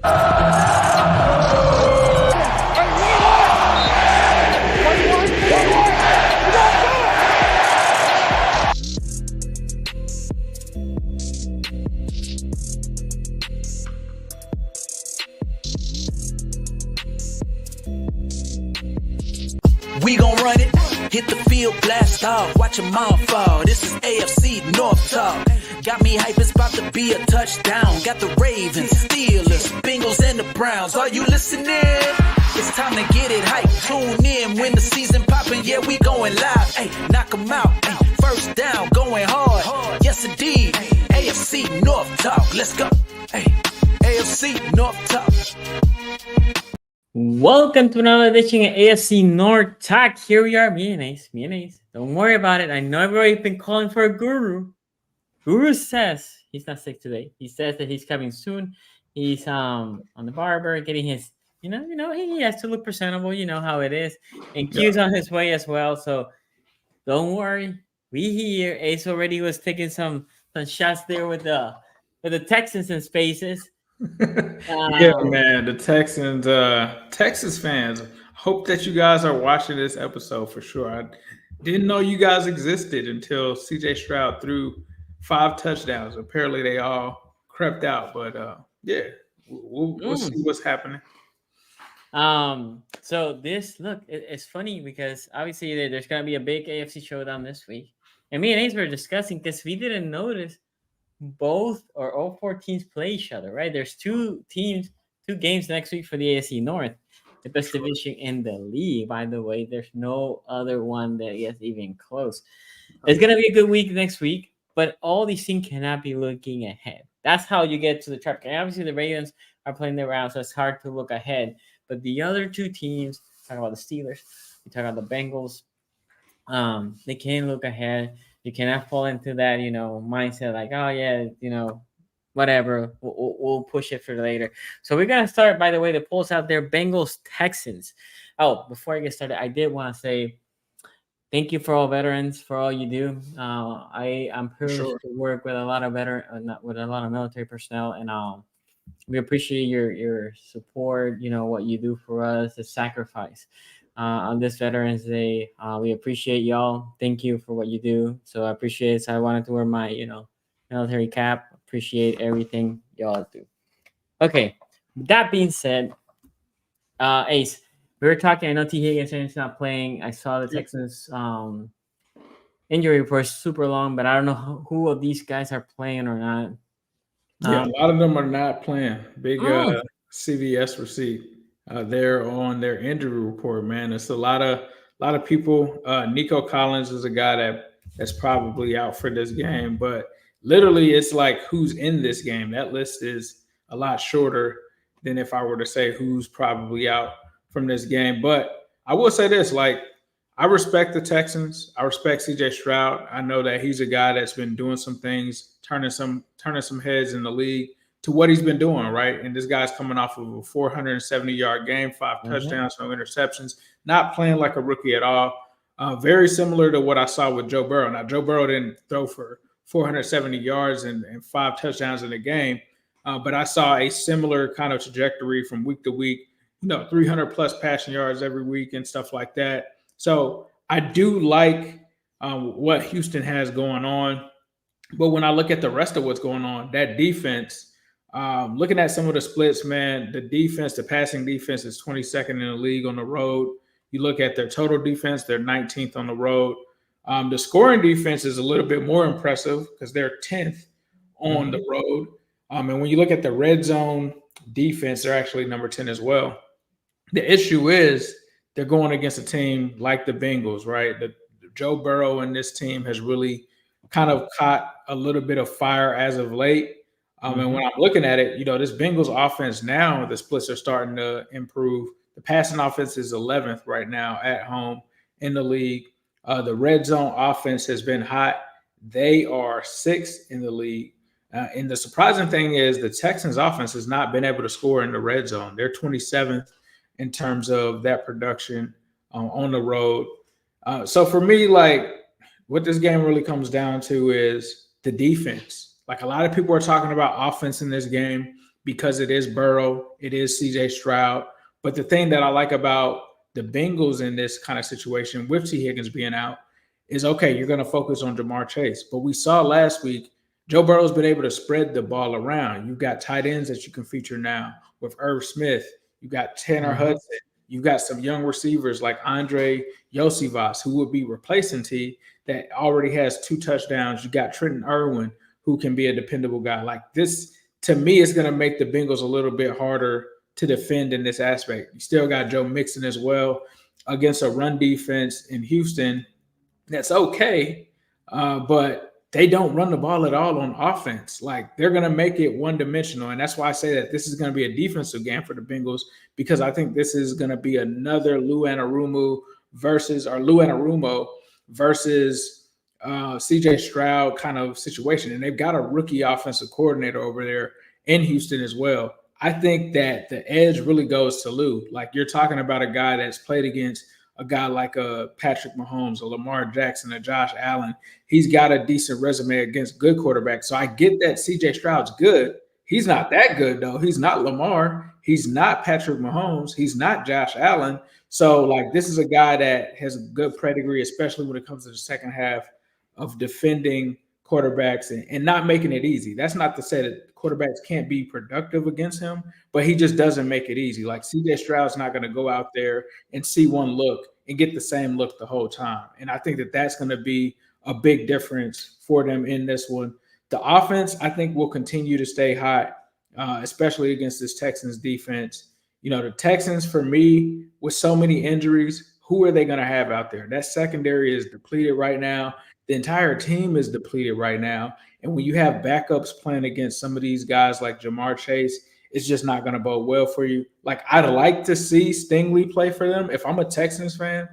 We gon' run it, hit the field, blast off, watch them all fall. This is AFC North talk. Got me hype, it's about to be a touchdown. Got the Ravens, Steelers, Bengals, and the Browns. Are you listening? It's time to get it hype. Tune in when the season poppin'. Yeah, we going live. Ay, knock them out. Ay, first down, going hard. Yes, indeed. AFC North talk. Let's go. Ay, AFC North talk. Welcome to another edition of AFC North Talk. Here we are, me and Ace. Don't worry about it. I know everybody's been calling for a guru. Guru says he's not sick today. He says that he's coming soon. He's on the barber, getting his, he has to look presentable. You know how it is. And Q's on his way as well. So don't worry. We here. Ace already was taking some shots there with the Texans in spaces. Yeah, man, the Texans, Texas fans, hope that you guys are watching this episode for sure. I didn't know you guys existed until CJ Stroud threw 5 touchdowns. Apparently they all crept out, but yeah, we'll see what's happening. So it's funny because obviously there's gonna be a big AFC showdown this week, and me and Ace were discussing because we didn't notice both or all 4 teams play each other, right? There's 2 games next week for the AFC North, the best division in the league. By the way, there's no other one that is even close. It's gonna be a good week next week, but all these teams cannot be looking ahead. That's how you get to the trap. And obviously, the Ravens are playing their round, so it's hard to look ahead. But the other 2 teams, talk about the Steelers, we talk about the Bengals. They can look ahead. You cannot fall into that, mindset like, oh yeah, whatever. We'll push it for later. So we're gonna start. By the way, the polls out there: Bengals, Texans. Oh, before I get started, I did want to say thank you for all veterans for all you do. I'm privileged to work with a lot of military personnel, and we appreciate your support. What you do for us, the sacrifice. On this Veterans Day, we appreciate y'all. Thank you for what you do. So I appreciate it. So I wanted to wear my, military cap. Appreciate everything y'all do. Okay. That being said, Ace, we were talking. I know T. Higgins is not playing. I saw the Texans injury report super long, but I don't know who of these guys are playing or not. Yeah, a lot of them are not playing. Big CVS receipt. They're on their injury report, man. It's a lot of people. Nico Collins is a guy that's probably out for this game, but literally it's like who's in this game. That list is a lot shorter than if I were to say who's probably out from this game. But I will say this, I respect the Texans. I respect CJ Stroud. I know that he's a guy that's been doing some things, turning some heads in the league to what he's been doing, right? And this guy's coming off of a 470-yard game, 5 touchdowns, no interceptions, not playing like a rookie at all. Very similar to what I saw with Joe Burrow. Now, Joe Burrow didn't throw for 470 yards and 5 touchdowns in the game, but I saw a similar kind of trajectory from week to week, 300-plus passing yards every week and stuff like that. So I do like what Houston has going on. But when I look at the rest of what's going on, that defense – looking at some of the splits, man, the passing defense is 22nd in the league on the road. You look at their total defense, they're 19th on the road. The scoring defense is a little bit more impressive because they're 10th on the road. And when you look at the red zone defense, they're actually number 10 as well. The issue is they're going against a team like the Bengals, right? Joe Burrow and this team has really kind of caught a little bit of fire as of late. And when I'm looking at it, this Bengals offense now, the splits are starting to improve. The passing offense is 11th right now at home in the league. The red zone offense has been hot. They are 6th in the league. And the surprising thing is the Texans offense has not been able to score in the red zone. They're 27th in terms of that production on the road. So for me, what this game really comes down to is the defense. A lot of people are talking about offense in this game, because it is Burrow, it is CJ Stroud. But the thing that I like about the Bengals in this kind of situation with T. Higgins being out is, okay, you're going to focus on Jamar Chase. But we saw last week, Joe Burrow's been able to spread the ball around. You've got tight ends that you can feature now with Irv Smith. You've got Tanner Hudson. You've got some young receivers like Andre Yosivas, who would be replacing T, that already has 2 touchdowns. You got Trenton Irwin, who can be a dependable guy. Like this, to me, is going to make the Bengals a little bit harder to defend in this aspect. You still got Joe Mixon as well against a run defense in Houston. That's okay, but they don't run the ball at all on offense. Like they're going to make it one-dimensional, and that's why I say that this is going to be a defensive game for the Bengals, because I think this is going to be another Lou Anarumo versus CJ Stroud kind of situation. And they've got a rookie offensive coordinator over there in Houston as well. I think that the edge really goes to Lou. Like you're talking about a guy that's played against a guy like a Patrick Mahomes, a Lamar Jackson, a Josh Allen. He's got a decent resume against good quarterbacks. So I get that CJ Stroud's good. He's not that good, though. He's not Lamar. He's not Patrick Mahomes. He's not Josh Allen. So, like, this is a guy that has a good pedigree, especially when it comes to the second half of defending quarterbacks and not making it easy. That's not to say that quarterbacks can't be productive against him, but he just doesn't make it easy. Like CJ Stroud's not going to go out there and see one look and get the same look the whole time. And I think that that's going to be a big difference for them in this one. The offense, I think, will continue to stay hot, especially against this Texans defense. You know, the Texans, for me, with so many injuries, who are they going to have out there? That secondary is depleted right now. The entire team is depleted right now. And when you have backups playing against some of these guys like Jamar Chase, it's just not going to bode well for you. Like, I'd like to see Stingley play for them. If I'm a Texans fan,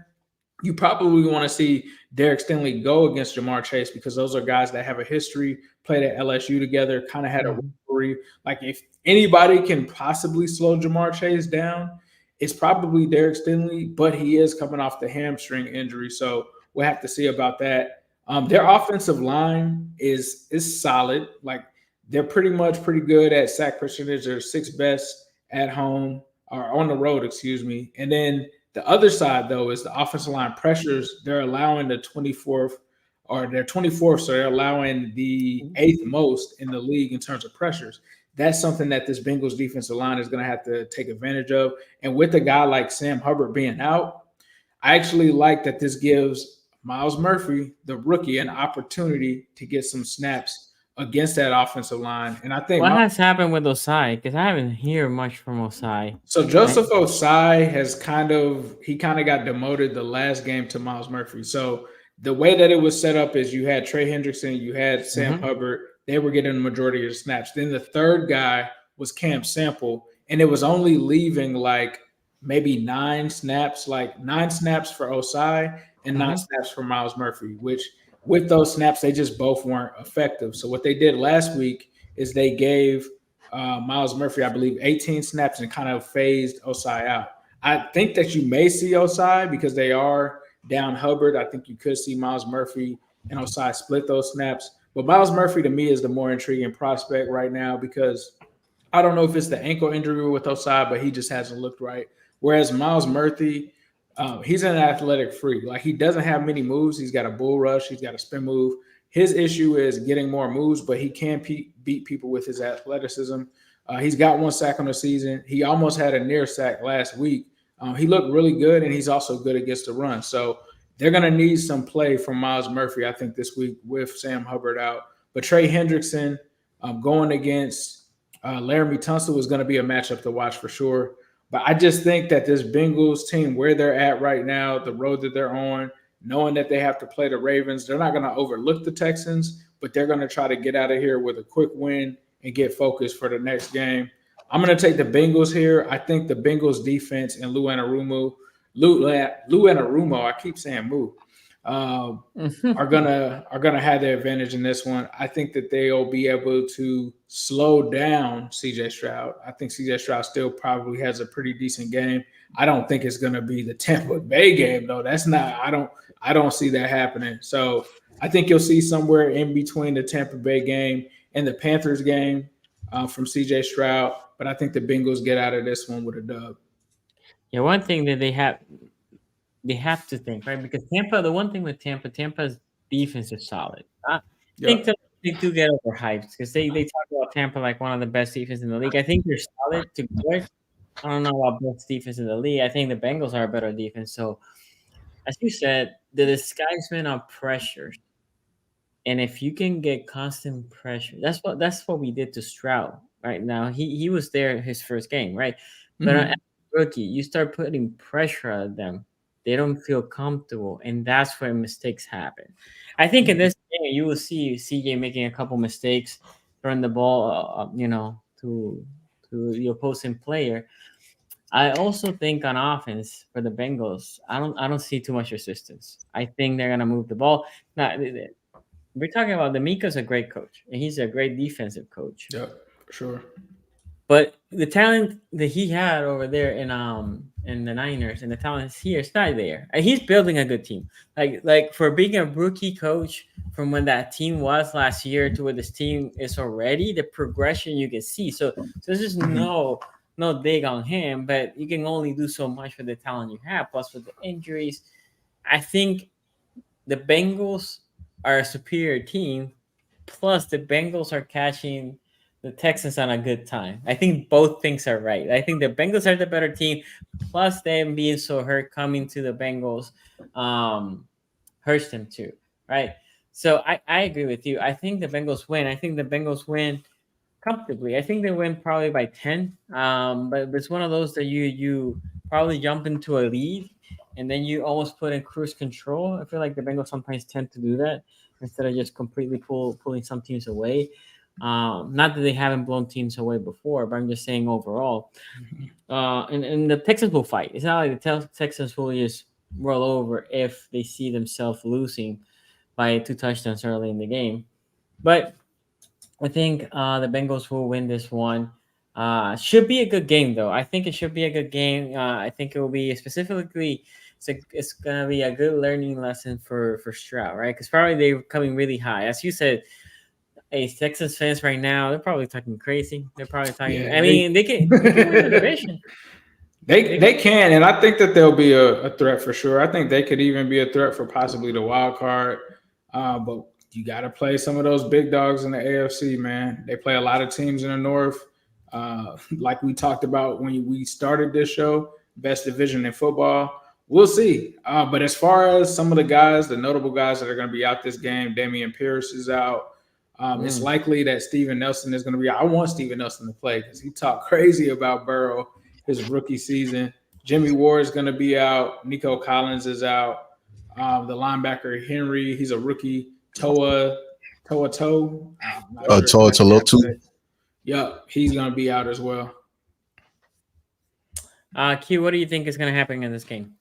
you probably want to see Derek Stingley go against Jamar Chase, because those are guys that have a history, played at LSU together, kind of had a rivalry. Like, if anybody can possibly slow Jamar Chase down, it's probably Derek Stingley, but he is coming off the hamstring injury. So we'll have to see about that. Their offensive line is solid. Like, they're pretty good at sack percentage. They're 6th best at home or on the road, excuse me. And then the other side, though, is the offensive line pressures. They're allowing the 24th, or they're 24th, so they're allowing the 8th most in the league in terms of pressures. That's something that this Bengals defensive line is going to have to take advantage of. And with a guy like Sam Hubbard being out, I actually like that this gives Myles Murphy, the rookie, an opportunity to get some snaps against that offensive line. And I think what has happened with Osai? Because I haven't heard much from Osai. So Joseph Osai has kind of got demoted the last game to Myles Murphy. So the way that it was set up is you had Trey Hendrickson, you had Sam Hubbard. They were getting the majority of the snaps. Then the third guy was Cam Sample, and it was only leaving like maybe 9 snaps for Osai and 9 snaps for Myles Murphy, which with those snaps, they just both weren't effective. So what they did last week is they gave Myles Murphy, I believe, 18 snaps and kind of phased Osai out. I think that you may see Osai because they are down Hubbard. I think you could see Myles Murphy and Osai split those snaps. But Myles Murphy, to me, is the more intriguing prospect right now, because I don't know if it's the ankle injury with Osai, but he just hasn't looked right. Whereas Myles Murphy, he's an athletic freak. Like, he doesn't have many moves. He's got a bull rush. He's got a spin move. His issue is getting more moves, but he can beat people with his athleticism. He's got 1 sack on the season. He almost had a near sack last week. He looked really good, and he's also good against the run. So they're going to need some play from Myles Murphy, I think, this week with Sam Hubbard out. But Trey Hendrickson going against Laramie Tunsil is going to be a matchup to watch for sure. But I just think that this Bengals team, where they're at right now, the road that they're on, knowing that they have to play the Ravens, they're not going to overlook the Texans, but they're going to try to get out of here with a quick win and get focused for the next game. I'm going to take the Bengals here. I think the Bengals defense and Lou Anarumo, I keep saying Moo, are gonna have the advantage in this one. I think that they'll be able to slow down CJ Stroud. I think CJ Stroud still probably has a pretty decent game. I don't think it's gonna be the Tampa Bay game though. That's not. I don't see that happening. So I think you'll see somewhere in between the Tampa Bay game and the Panthers game. from CJ Stroud. But I think the Bengals get out of this one with a dub. Yeah, one thing that they have to think, right? Because the one thing with Tampa's defense is solid. I think Yep. they do get overhyped because they talk about Tampa like one of the best defense in the league. I think they're solid to good. I don't know about best defense in the league. I think the Bengals are a better defense. So, as you said, the disguisement of pressures, and if you can get constant pressure, that's what we did to Stroud. Right now, he was there his first game, right? But as a rookie, you start putting pressure on them, they don't feel comfortable, and that's where mistakes happen. I think in this game, you will see CJ making a couple mistakes, throwing the ball, to the opposing player. I also think on offense for the Bengals, I don't see too much resistance. I think they're gonna move the ball. Now, we're talking about D'Amico's a great coach, and he's a great defensive coach. Yep, for sure. But the talent that he had over there in the Niners and the talent here is not there. And he's building a good team. Like for being a rookie coach from when that team was last year to where this team is already, the progression you can see. So there's just no dig on him, but you can only do so much with the talent you have. Plus with the injuries, I think the Bengals are a superior team. Plus the Bengals are catching the Texans on a good time. I think both things are right. I think the Bengals are the better team, plus them being so hurt coming to the Bengals hurts them too, right? So I agree with you. I think the Bengals win. I think the Bengals win comfortably. I think they win probably by 10. But it's one of those that you probably jump into a lead and then you almost put in cruise control. I feel like the Bengals sometimes tend to do that instead of just completely pulling some teams away. Not that they haven't blown teams away before, but I'm just saying overall. And the Texans will fight. It's not like the Texans will just roll over if they see themselves losing by 2 touchdowns early in the game. But I think the Bengals will win this one. Should be a good game, though. I think it should be a good game. I think it will be specifically it's going to be a good learning lesson for Stroud, right? Because probably they're coming really high. As you said, hey, Texas fans right now, they're probably talking crazy. They're probably talking. Yeah, I mean, they can win the division. They can, and I think that they'll be a threat for sure. I think they could even be a threat for possibly the wild card. But you got to play some of those big dogs in the AFC, man. They play a lot of teams in the North. Like we talked about when we started this show, best division in football. We'll see. But as far as some of the guys, the notable guys that are going to be out this game, Damian Pierce is out. It's likely that Steven Nelson is going to be out. I want Steven Nelson to play because he talked crazy about Burrow his rookie season. Jimmy Ward is going to be out. Nico Collins is out. The linebacker Henry, he's a rookie. Toa. Yep, he's going to be out as well. Q, what do you think is going to happen in this game?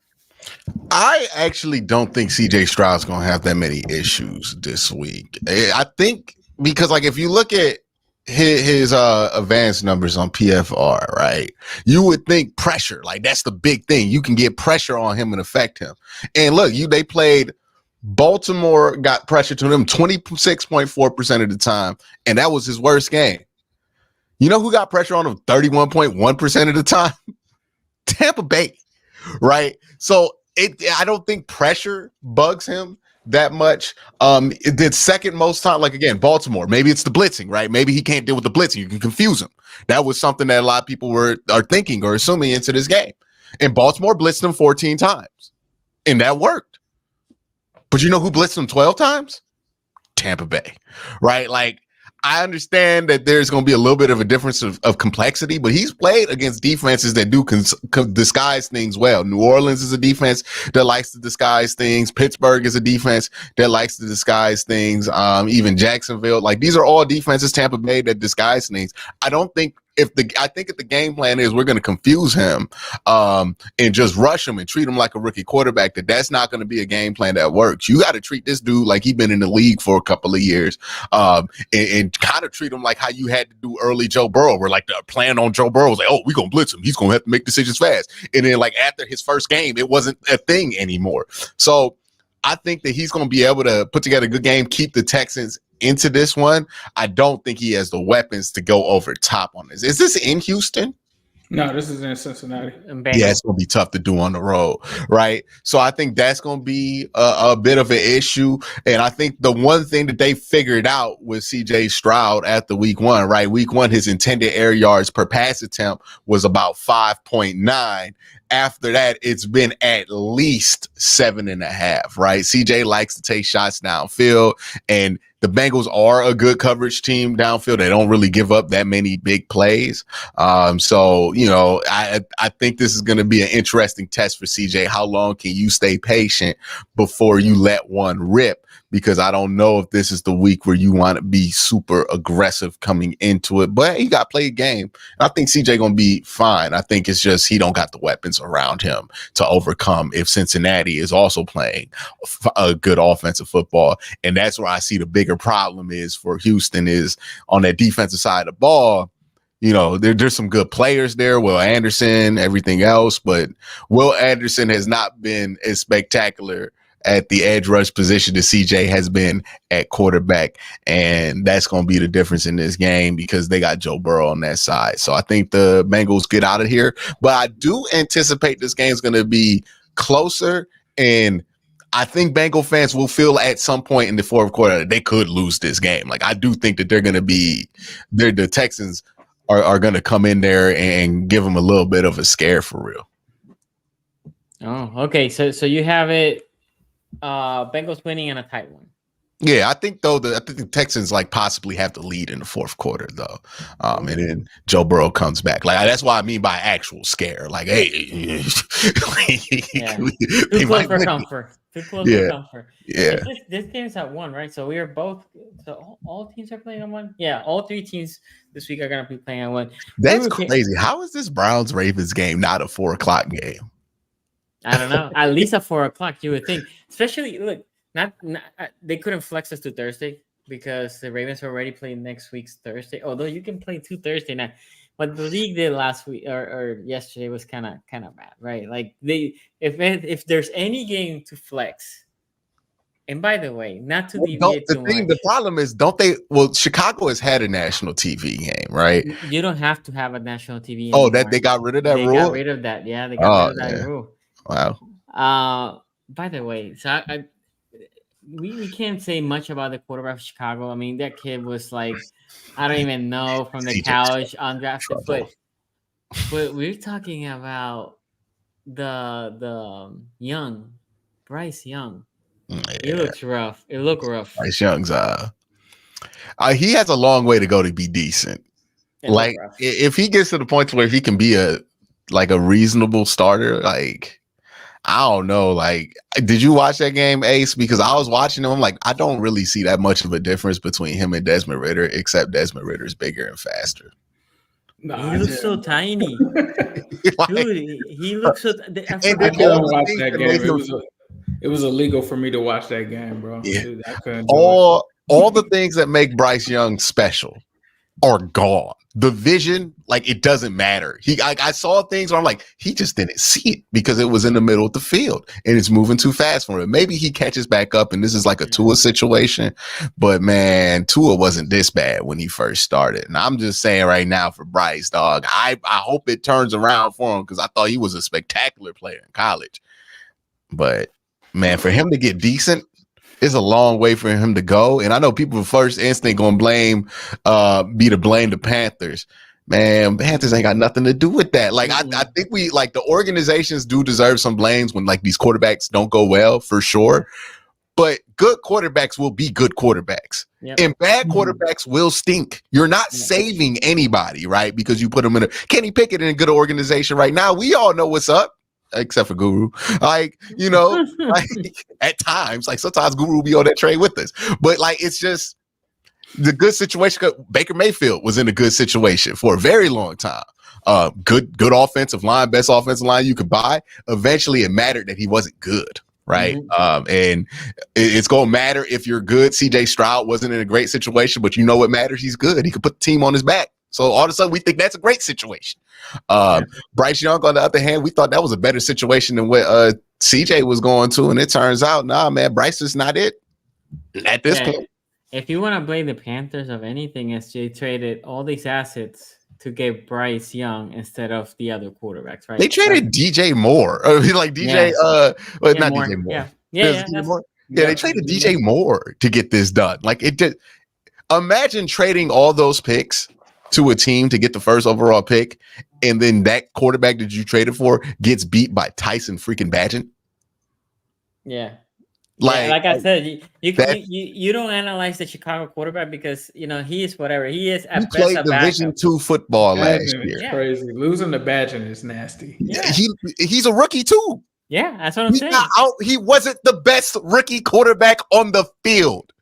I actually don't think CJ Stroud's going to have that many issues this week. I think because, like, if you look at his advanced numbers on PFR, right, you would think pressure, like that's the big thing. You can get pressure on him and affect him. And look, they played Baltimore, got pressure to them 26.4% of the time, and that was his worst game. You know who got pressure on him 31.1% of the time? Tampa Bay, right? So I don't think pressure bugs him that much. It did second most time, like again, Baltimore. Maybe it's the blitzing, right? Maybe he can't deal with the blitzing. You can confuse him. That was something that a lot of people are thinking or assuming into this game. And Baltimore blitzed him 14 times, and that worked. But you know who blitzed him 12 times? Tampa Bay, right? Like, I understand that there's going to be a little bit of a difference of complexity, but he's played against defenses that do disguise things well. New Orleans is a defense that likes to disguise things. Pittsburgh is a defense that likes to disguise things. Even Jacksonville, like these are all defenses, Tampa Bay, that disguise things. I think if the game plan is we're going to confuse him and just rush him and treat him like a rookie quarterback, that's not going to be a game plan that works. You got to treat this dude like he's been in the league for a couple of years and kind of treat him like how you had to do early Joe Burrow, where like the plan on Joe Burrow was like, oh, we're going to blitz him. He's going to have to make decisions fast. And then like after his first game, it wasn't a thing anymore. So I think that he's going to be able to put together a good game, keep the Texans into this one, I don't think he has the weapons to go over top on this. Is this in Houston? No, this is in Cincinnati. Yeah, it's going to be tough to do on the road, right? So I think that's going to be a bit of an issue. And I think the one thing that they figured out with CJ Stroud at the week one, right? Week one, his intended air yards per pass attempt was about 5.9. After that, it's been at least 7.5, right? CJ likes to take shots downfield, and the Bengals are a good coverage team downfield. They don't really give up that many big plays. So, you know, I think this is going to be an interesting test for CJ. How long can you stay patient before you let one rip? Because I don't know if this is the week where you want to be super aggressive coming into it. But he got to play a game. I think CJ going to be fine. I think it's just he don't got the weapons around him to overcome if Cincinnati is also playing a good offensive football. And that's where I see the bigger problem is for Houston is on that defensive side of the ball. You know, there's some good players there. Will Anderson, everything else. But Will Anderson has not been as spectacular at the edge rush position that CJ has been at quarterback. And that's going to be the difference in this game because they got Joe Burrow on that side. So I think the Bengals get out of here. But I do anticipate this game is going to be closer. And I think Bengal fans will feel at some point in the fourth quarter that they could lose this game. Like, I do think that the Texans are going to come in there and give them a little bit of a scare for real. Oh, okay. So you have it. Bengals winning and a tight one. Yeah, I think the Texans like possibly have to lead in the fourth quarter though, and then Joe Burrow comes back. Like that's what I mean by actual scare. Like, hey, yeah. Too close for comfort. Too close for comfort. Yeah. This game is at 1, right? So we are both. So all teams are playing on 1. Yeah, all 3 teams this week are gonna be playing on 1. That's crazy. How is this Browns Ravens game not a 4:00 game? I don't know. At least at 4:00, you would think. Especially, look, not they couldn't flex us to Thursday because the Ravens already played next week's Thursday. Although you can play 2 Thursday night, but the league did last week or yesterday was kind of bad, right? Like if there's any game to flex. And by the way, not to deviate too much. The problem is, don't they? Well, Chicago has had a national TV game, right? You don't have to have a national TV. Oh, that they got rid of that rule. They got rid of that. Yeah, they got rid of that rule. Wow. By the way, so we can't say much about the quarterback of Chicago. I mean, that kid was like, I don't even know, from the couch, undrafted. But we're talking about the young Bryce Young. Yeah. He looks rough. It looked rough. Bryce Young's he has a long way to go to be decent. Like if he gets to the point where he can be a reasonable starter, like. I don't know. Like, did you watch that game, Ace? Because I was watching him. I'm like, I don't really see that much of a difference between him and Desmond Ridder, except Desmond Ridder's bigger and faster. No, he looks so tiny. Dude, he looks so... I couldn't watch that game. It was illegal for me to watch that game, bro. Yeah. Dude, I couldn't all the things that make Bryce Young special are gone. The vision, like, it doesn't matter. I saw things where I'm like, he just didn't see it because it was in the middle of the field and it's moving too fast for him. Maybe he catches back up and this is like a Tua situation, but man, Tua wasn't this bad when he first started. And I'm just saying right now for Bryce, dog, I hope it turns around for him because I thought he was a spectacular player in college. But man, for him to get decent, it's a long way for him to go. And I know people first instinct gonna blame the Panthers. Man, Panthers ain't got nothing to do with that. Like, I think the organizations do deserve some blames when like these quarterbacks don't go well, for sure. But good quarterbacks will be good quarterbacks. Yep. And bad quarterbacks will stink. You're not saving anybody, right? Because you put them in Kenny Pickett in a good organization right now. We all know what's up. Except for Guru, like, you know, like at times, like sometimes Guru will be on that train with us, but like it's just the good situation. Baker Mayfield was in a good situation for a very long time. Good offensive line, best offensive line you could buy. Eventually, it mattered that he wasn't good, right? And it's gonna matter if you're good. CJ Stroud wasn't in a great situation, but you know what matters? He's good. He could put the team on his back. So all of a sudden, we think that's a great situation. Bryce Young, on the other hand, we thought that was a better situation than what CJ was going to, and it turns out, nah, man, Bryce is not it at this point. if you want to blame the Panthers of anything, is they traded all these assets to get Bryce Young instead of the other quarterbacks, right? They traded DJ Moore. Like DJ, not Moore. DJ Moore. Yeah. DJ Moore. Yeah, they traded DJ Moore to get this done. Like it did. Imagine trading all those picks to a team to get the first overall pick, and then that quarterback that you traded for gets beat by Tyson freaking Bagent. Yeah. Like I said, you don't analyze the Chicago quarterback because he is whatever he is. At he played Division II football last year. It's crazy. Losing to Badger is nasty. Yeah. He's a rookie too. Yeah, that's what I'm saying. He wasn't the best rookie quarterback on the field.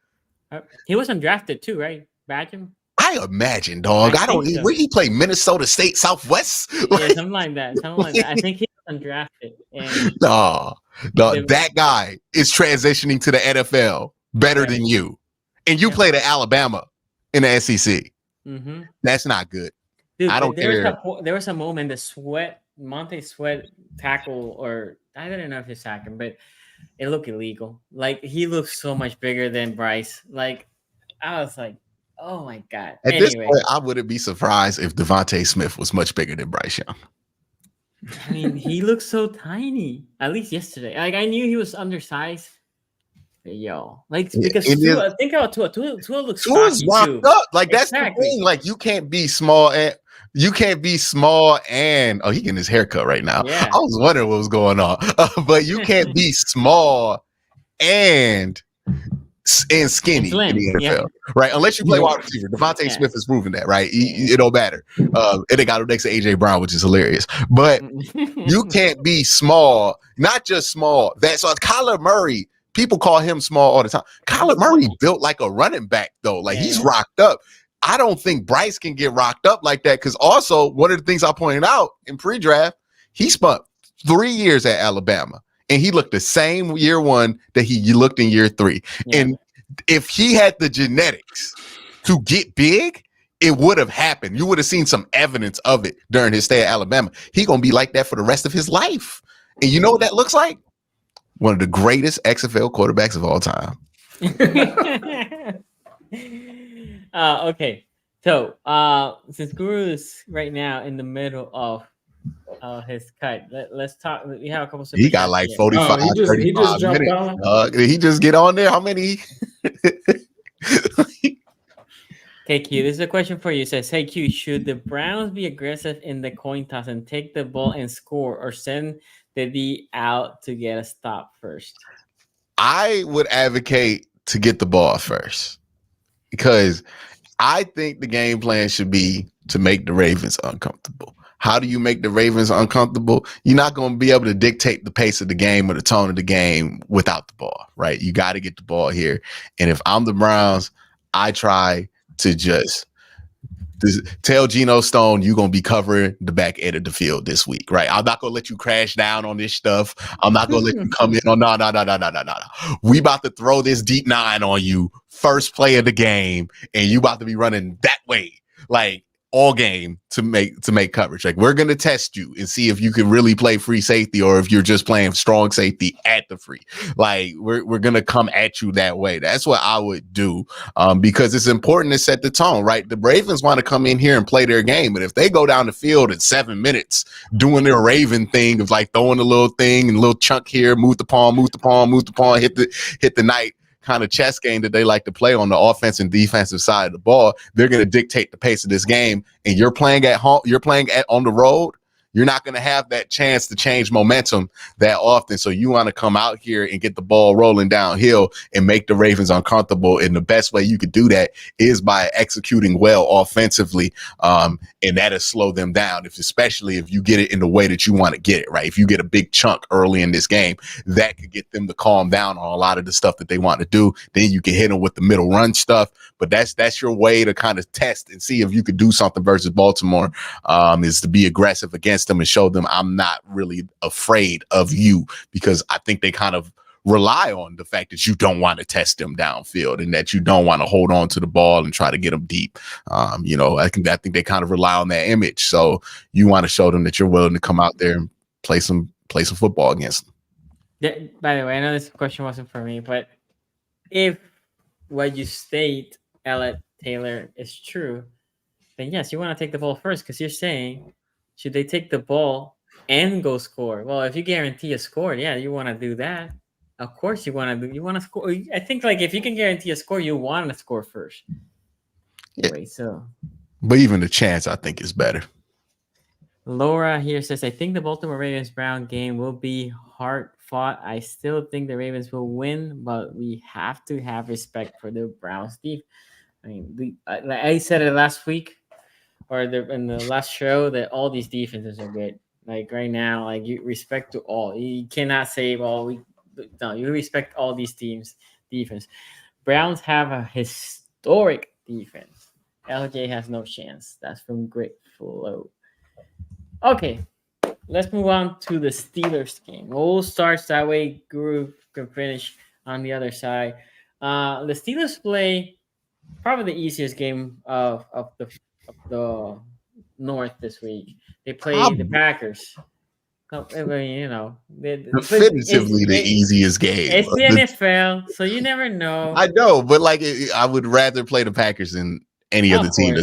He was undrafted too, right? Badger. I imagine, dog. I don't. So. Where he played Minnesota State Southwest? Yeah, something like that. I think he was undrafted. And no, that guy is transitioning to the NFL better than you, and you played at Alabama in the SEC. Mm-hmm. That's not good. Dude, I don't care. There was a moment Monte Sweat tackle, or I don't know if he's sacking, but it looked illegal. Like he looks so much bigger than Bryce. Like I was like, oh my God. At this point, I wouldn't be surprised if Devontae Smith was much bigger than Bryce Young. I mean, he looks so tiny. At least yesterday. Like I knew he was undersized. But because Tua, think about Tua. Tua looks Tua's locked up. Like that's the thing. Like you can't be small and he getting his haircut right now. Yeah. I was wondering what was going on. But you can't be small and skinny in the NFL, right? Unless you play wide receiver. Devontae Smith has proven that, right? It don't matter. And they got him next to AJ Brown, which is hilarious. But you can't be small, not just small. That's Kyler Murray. People call him small all the time. Kyler Murray built like a running back, though. Like he's rocked up. I don't think Bryce can get rocked up like that. Because also, one of the things I pointed out in pre-draft, he spent 3 years at Alabama. And he looked the same year one that he looked in year 3. Yeah. And if he had the genetics to get big, it would have happened. You would have seen some evidence of it during his stay at Alabama. He going to be like that for the rest of his life. And you know what that looks like? One of the greatest XFL quarterbacks of all time. Okay. So since Guru is right now in the middle of his cut, let's talk. We have a couple. He got like 45. He just jumped on. Did he just get on there? How many? Okay, Q. This is a question for you. It says, "Hey Q, should the Browns be aggressive in the coin toss and take the ball and score, or send the D out to get a stop first?" I would advocate to get the ball first because I think the game plan should be to make the Ravens uncomfortable. How do you make the Ravens uncomfortable? You're not going to be able to dictate the pace of the game or the tone of the game without the ball, right? You got to get the ball here. And if I'm the Browns, I try to just tell Geno Stone you're going to be covering the back end of the field this week, right? I'm not going to let you crash down on this stuff. I'm not going to let you come in on no. We about to throw this deep 9 on you first play of the game, and you about to be running that way. Like, all game to make coverage. Like we're going to test you and see if you can really play free safety or if you're just playing strong safety at the free. Like we're going to come at you that way. That's what I would do because it's important to set the tone, right? The Ravens want to come in here and play their game. But if they go down the field in 7 minutes doing their Raven thing of like throwing a little thing and a little chunk here, move the palm, hit the night, kind of chess game that they like to play on the offense and defensive side of the ball, they're going to dictate the pace of this game. And you're playing at home, on the road. You're not going to have that chance to change momentum that often. So you want to come out here and get the ball rolling downhill and make the Ravens uncomfortable. And the best way you could do that is by executing well offensively. And that'll slow them down, especially if you get it in the way that you want to get it, right? If you get a big chunk early in this game, that could get them to calm down on a lot of the stuff that they want to do. Then you can hit them with the middle run stuff. But that's your way to kind of test and see if you could do something versus Baltimore, is to be aggressive against them and show them I'm not really afraid of you, because I think they kind of rely on the fact that you don't want to test them downfield and that you don't want to hold on to the ball and try to get them deep. I think they kind of rely on that image. So you want to show them that you're willing to come out there and play some football against them. By the way, I know this question wasn't for me, but if what you state, Ellett Taylor, is true, then yes, you want to take the ball first because you're saying, should they take the ball and go score? Well, if you guarantee a score, yeah, you want to do that. Of course, you want to score. I think like if you can guarantee a score, you want to score first. Yeah. Anyway, so But even the chance, I think, is better. Laura here says, I think the Baltimore Ravens Brown game will be hard fought. I still think the Ravens will win, but we have to have respect for the Browns deep. I mean, I said it last week or in the last show that all these defenses are good. Like right now, like you respect to all. You cannot say, well, you respect all these teams' defense. Browns have a historic defense. LJ has no chance. That's from Great Flow. Okay, let's move on to the Steelers game. We'll start that way. Guru can finish on the other side. The Steelers play probably the easiest game of the North this week. They play the Packers. I mean, you know, Definitively the easiest game. It's the NFL, so you never know. I know, but like I would rather play the Packers than any other team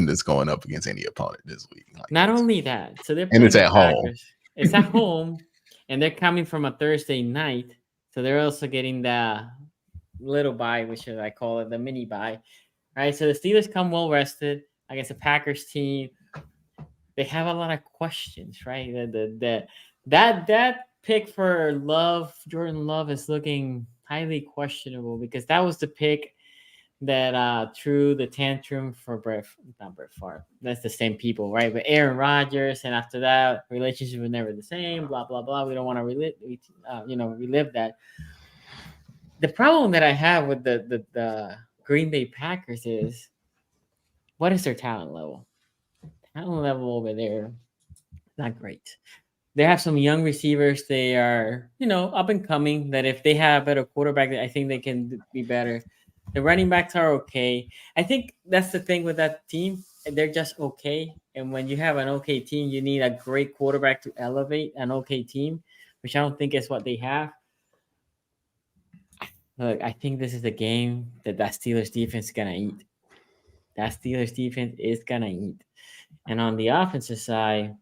that's going up against any opponent this week. Like, not only that, so they're and it's at home. It's at home, and they're coming from a Thursday night, so they're also getting the little bye, which is I call it the mini bye. Right, so the Steelers come well rested against the Packers team. They have a lot of questions, right? That pick for Jordan Love is looking highly questionable because that was the pick that threw the tantrum for not Brett Favre. That's the same people, right? But Aaron Rodgers, and after that, relationship was never the same. Blah blah blah. We don't want to relive that. The problem that I have with the Green Bay Packers is, what is their talent level? Talent level over there, not great. They have some young receivers. They are, up and coming. That if they have a better quarterback, I think they can be better. The running backs are okay. I think that's the thing with that team. They're just okay. And when you have an okay team, you need a great quarterback to elevate an okay team, which I don't think is what they have. Look, I think this is the game that Steelers defense is going to eat. That Steelers defense is going to eat. And on the offensive side,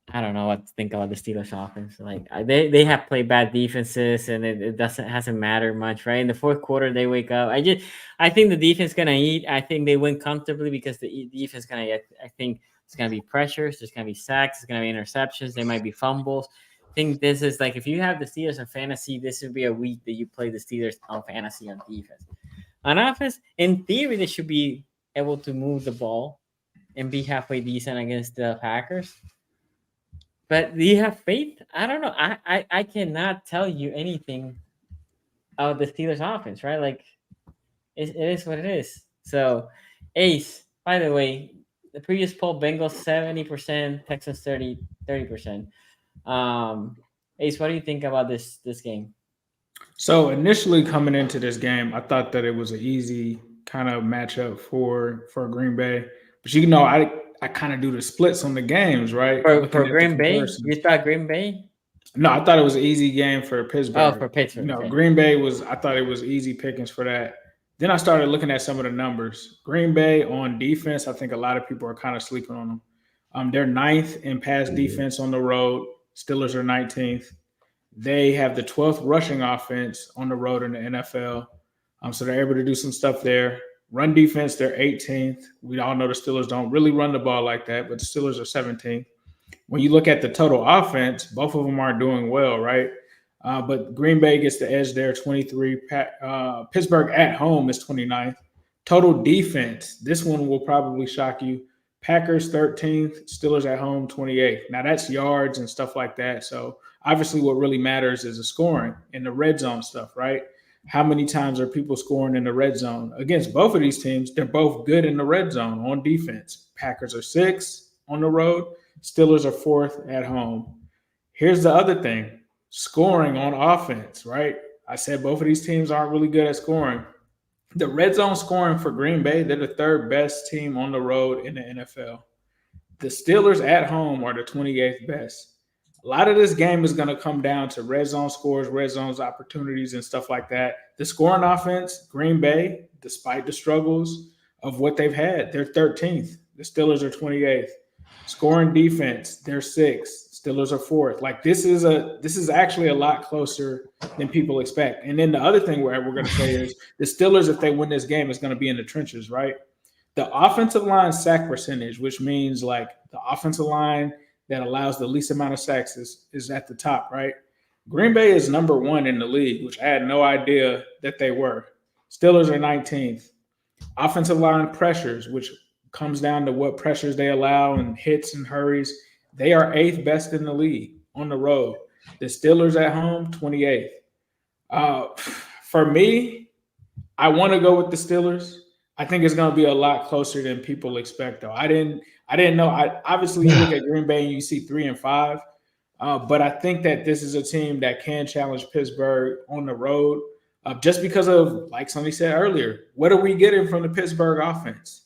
I don't know what to think about the Steelers offense. Like they have played bad defenses, and it hasn't mattered much, right? In the fourth quarter, they wake up. I think the defense gonna eat. I think they win comfortably because the defense gonna eat. I think it's gonna be pressures. There's gonna be sacks. There's gonna be interceptions. There might be fumbles. I think this is like if you have the Steelers on fantasy, this would be a week that you play the Steelers on fantasy on defense. On offense, in theory, they should be able to move the ball and be halfway decent against the Packers. But do you have faith? I don't know. I cannot tell you anything about the Steelers offense, right? Like, it is what it is. So, Ace, by the way, the previous poll, Bengals 70%, Texans 30%. Ace, what do you think about this game? So initially coming into this game, I thought that it was an easy kind of matchup for Green Bay. But I kind of do the splits on the games, right? For Green Bay? You thought Green Bay? No, I thought it was an easy game for Pittsburgh. Oh, for Pittsburgh. Okay. Green Bay I thought it was easy pickings for that. Then I started looking at some of the numbers. Green Bay on defense, I think a lot of people are kind of sleeping on them. They're 9th in pass defense on the road. Steelers are 19th. They have the 12th rushing offense on the road in the NFL. So they're able to do some stuff there. Run defense, they're 18th. We all know the Steelers don't really run the ball like that, but the Steelers are 17th. When you look at the total offense, both of them aren't doing well, right? But Green Bay gets the edge there, 23. Pittsburgh at home is 29th. Total defense, this one will probably shock you. Packers 13th, Steelers at home 28th. Now that's yards and stuff like that. So obviously what really matters is the scoring and the red zone stuff, right? How many times are people scoring in the red zone? Against both of these teams, they're both good in the red zone on defense. Packers are 6th on the road. Steelers are 4th at home. Here's the other thing. Scoring on offense, right? I said both of these teams aren't really good at scoring. The red zone scoring for Green Bay, they're the 3rd best team on the road in the NFL. The Steelers at home are the 28th best. A lot of this game is going to come down to red zone scores, red zones opportunities, and stuff like that. The scoring offense, Green Bay, despite the struggles of what they've had, they're 13th. The Steelers are 28th. Scoring defense, they're 6th. Steelers are 4th. Like this is actually a lot closer than people expect. And then the other thing we're going to say is the Steelers, if they win this game, is going to be in the trenches, right? The offensive line sack percentage, which means like the offensive line that allows the least amount of sacks is at the top, right? Green Bay is number 1 in the league, which I had no idea that they were. Steelers are 19th. Offensive line pressures, which comes down to what pressures they allow and hits and hurries. They are 8th best in the league on the road. The Steelers at home, 28th. For me, I want to go with the Steelers. I think it's going to be a lot closer than people expect, though. I didn't know. Obviously, you look at Green Bay and you see 3-5, but I think that this is a team that can challenge Pittsburgh on the road, just because of, like somebody said earlier, what are we getting from the Pittsburgh offense?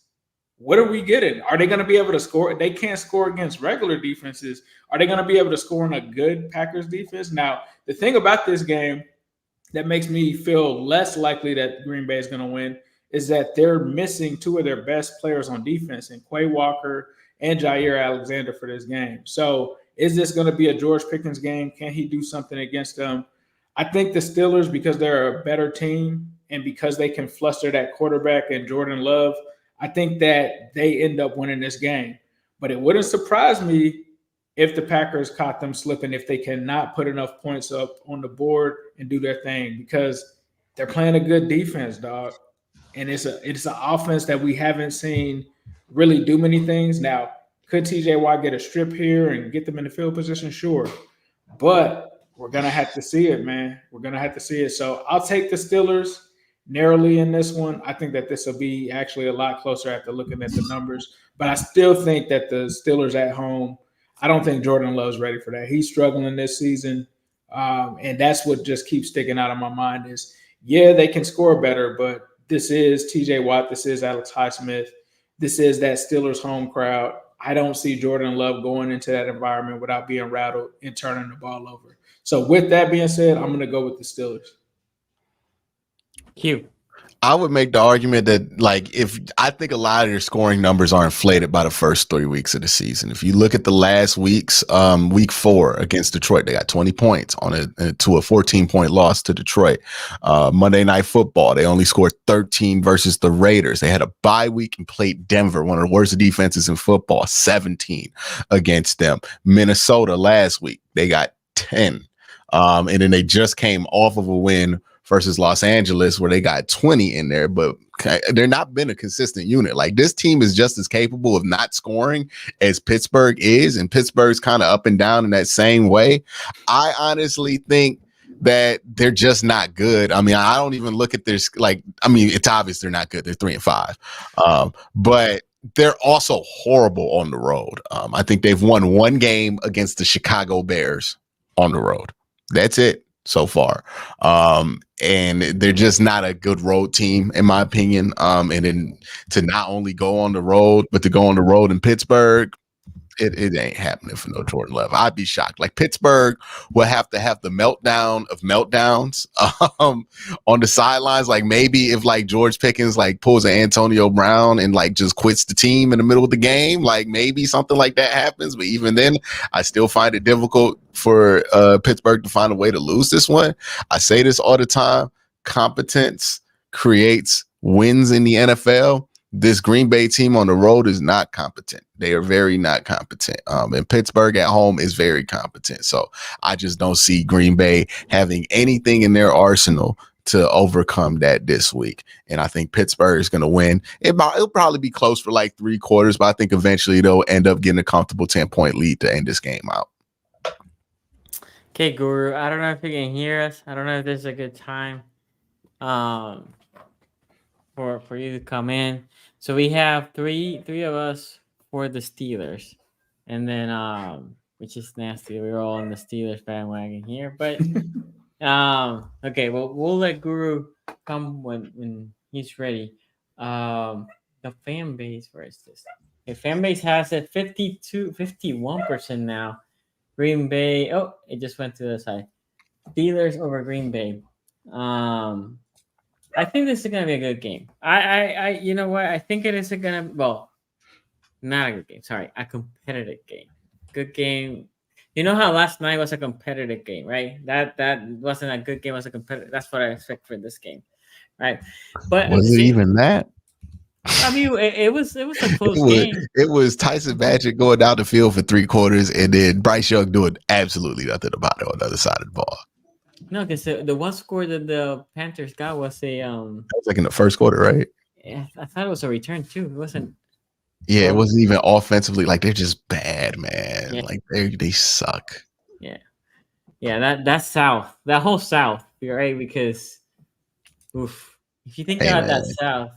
What are we getting? Are they going to be able to score? They can't score against regular defenses. Are they going to be able to score in a good Packers defense? Now, the thing about this game that makes me feel less likely that Green Bay is going to win is that they're missing 2 of their best players on defense, in Quay Walker and Jair Alexander for this game. So is this going to be a George Pickens game? Can he do something against them? I think the Steelers, because they're a better team and because they can fluster that quarterback and Jordan Love, I think that they end up winning this game. But it wouldn't surprise me if the Packers caught them slipping, if they cannot put enough points up on the board and do their thing, because they're playing a good defense, dog. And it's an offense that we haven't seen really do many things. Now, could TJ Watt get a strip here and get them in the field position? Sure. But we're going to have to see it, man. We're going to have to see it. So I'll take the Steelers narrowly in this one. I think that this will be actually a lot closer after looking at the numbers. But I still think that the Steelers at home, I don't think Jordan Love's ready for that. He's struggling this season. And that's what just keeps sticking out of my mind is, yeah, they can score better, but this is TJ Watt. This is Alex Highsmith. This is that Steelers home crowd. I don't see Jordan Love going into that environment without being rattled and turning the ball over. So with that being said, I'm going to go with the Steelers. Q. I would make the argument that, like, if I think a lot of their scoring numbers are inflated by the first 3 weeks of the season. If you look at the last week's week 4 against Detroit, they got 20 points to a 14-point loss to Detroit. Monday Night Football, they only scored 13 versus the Raiders. They had a bye week and played Denver, one of the worst defenses in football, 17 against them. Minnesota last week, they got 10. And then they just came off of a win versus Los Angeles where they got 20 in there, but they're not been a consistent unit. Like, this team is just as capable of not scoring as Pittsburgh is, and Pittsburgh's kind of up and down in that same way. I honestly think that they're just not good. I mean, I don't even look at this it's obvious they're not good. They're 3-5. But they're also horrible on the road. I think they've won 1 game against the Chicago Bears on the road. That's it so far. And they're just not a good road team, in my opinion. And then to not only go on the road, but to go on the road in Pittsburgh, it ain't happening for no Jordan Love. I'd be shocked. Like, Pittsburgh will have to have the meltdown of meltdowns on the sidelines. Like, maybe if like George Pickens like pulls an Antonio Brown and like just quits the team in the middle of the game, like maybe something like that happens. But even then, I still find it difficult for Pittsburgh to find a way to lose this one. I say this all the time: competence creates wins in the NFL. This Green Bay team on the road is not competent. They are very not competent. And Pittsburgh at home is very competent. So I just don't see Green Bay having anything in their arsenal to overcome that this week. And I think Pittsburgh is going to win. It'll probably be close for like 3 quarters, but I think eventually they'll end up getting a comfortable 10-point lead to end this game out. Okay, Guru, I don't know if you can hear us. I don't know if this is a good time for you to come in. So we have three of us for the Steelers, and then which is nasty. We're all on the Steelers bandwagon here, but okay. Well, we'll let Guru come when he's ready. The fan base, where is this? The fan base has it 51% now. Green Bay. Oh, it just went to the side. Steelers over Green Bay. I think this is gonna be a good game. You know what? I think it is not a good game. Sorry, a competitive game. Good game. You know how last night was a competitive game, right? That wasn't a good game. It was a competitive. That's what I expect for this game, right? But Was it even that? I mean, it was a close game. It was Tyson Magic going down the field for 3 quarters, and then Bryce Young doing absolutely nothing about it on the other side of the ball. No, because the one score that the Panthers got was a That was like in the first quarter, right? Yeah, I thought it was a return too. It wasn't. Yeah, it wasn't even offensively. Like, they're just bad, man. Yeah. Like, they suck. Yeah. That's South. That whole South, right? Because, if you think about that South,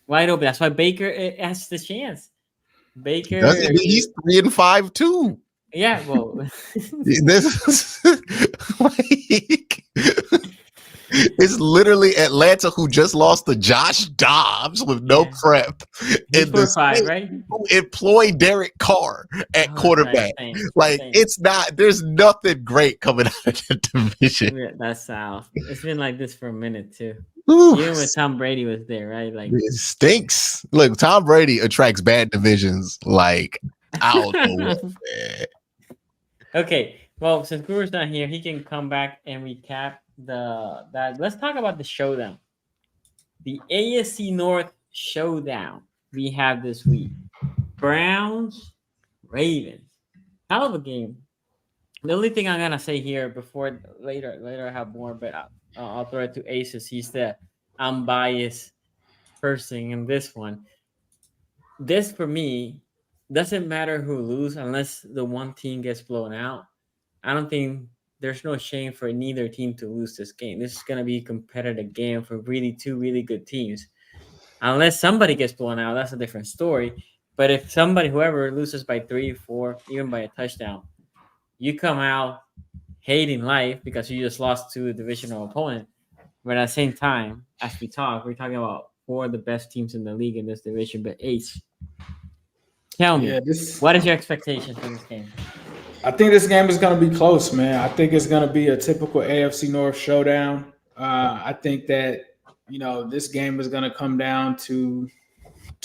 wide open. That's why Baker has the chance. Baker, he's 3-5 too. Yeah, well, this is like, it's literally Atlanta who just lost to Josh Dobbs with no prep. And the 5, right? Who employed Derek Carr at quarterback. Right. It's not. There's nothing great coming out of the division. Yeah, that's South. It's been like this for a minute too. Ooh. Even when Tom Brady was there, right? Like, it stinks. Look, Tom Brady attracts bad divisions like out of nowhere. Okay, well, since Guru's not here, he can come back and recap that. Let's talk about the showdown, the AFC North Showdown we have this week. Browns, Ravens, hell of a game. The only thing I'm gonna say here before later I have more, but I'll throw it to Aces. He's the unbiased person in this one. This for me doesn't matter who loses unless the one team gets blown out. I don't think there's no shame for neither team to lose this game. This is going to be a competitive game for two really good teams. Unless somebody gets blown out, that's a different story. But if whoever loses by 3, 4, even by a touchdown, you come out hating life because you just lost to a divisional opponent. But at the same time, as we're talking about 4 of the best teams in the league in this division, but Ace. Tell me, what is your expectation for this game? I think this game is going to be close, man. I think it's going to be a typical AFC North showdown. I think that, this game is going to come down to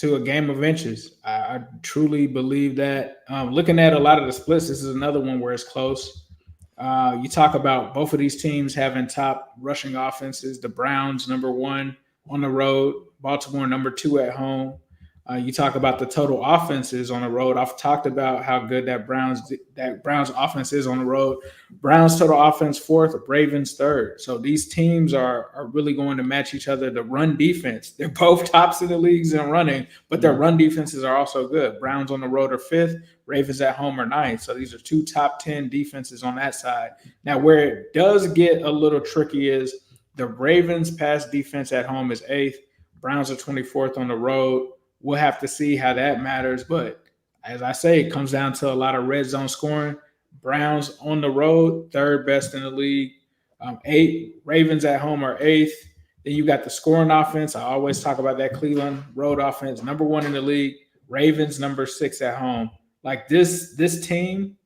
a game of inches. I truly believe that. Looking at a lot of the splits, this is another one where it's close. You talk about both of these teams having top rushing offenses. The Browns, number 1 on the road. Baltimore, number 2 at home. You talk about the total offenses on the road. I've talked about how good that Browns offense is on the road. Browns total offense 4th, Ravens 3rd. So these teams are really going to match each other. The run defense, they're both tops in the leagues in running, but their run defenses are also good. Browns on the road are 5th, Ravens at home are 9th. So these are 2 top 10 defenses on that side. Now, where it does get a little tricky is the Ravens pass defense at home is 8th. Browns are 24th on the road. We'll have to see how that matters. But as I say, it comes down to a lot of red zone scoring. Browns on the road, 3rd best in the league. 8 Ravens at home are 8th. Then you got the scoring offense. I always talk about that Cleveland road offense, number 1 in the league. Ravens number 6 at home. Like this team,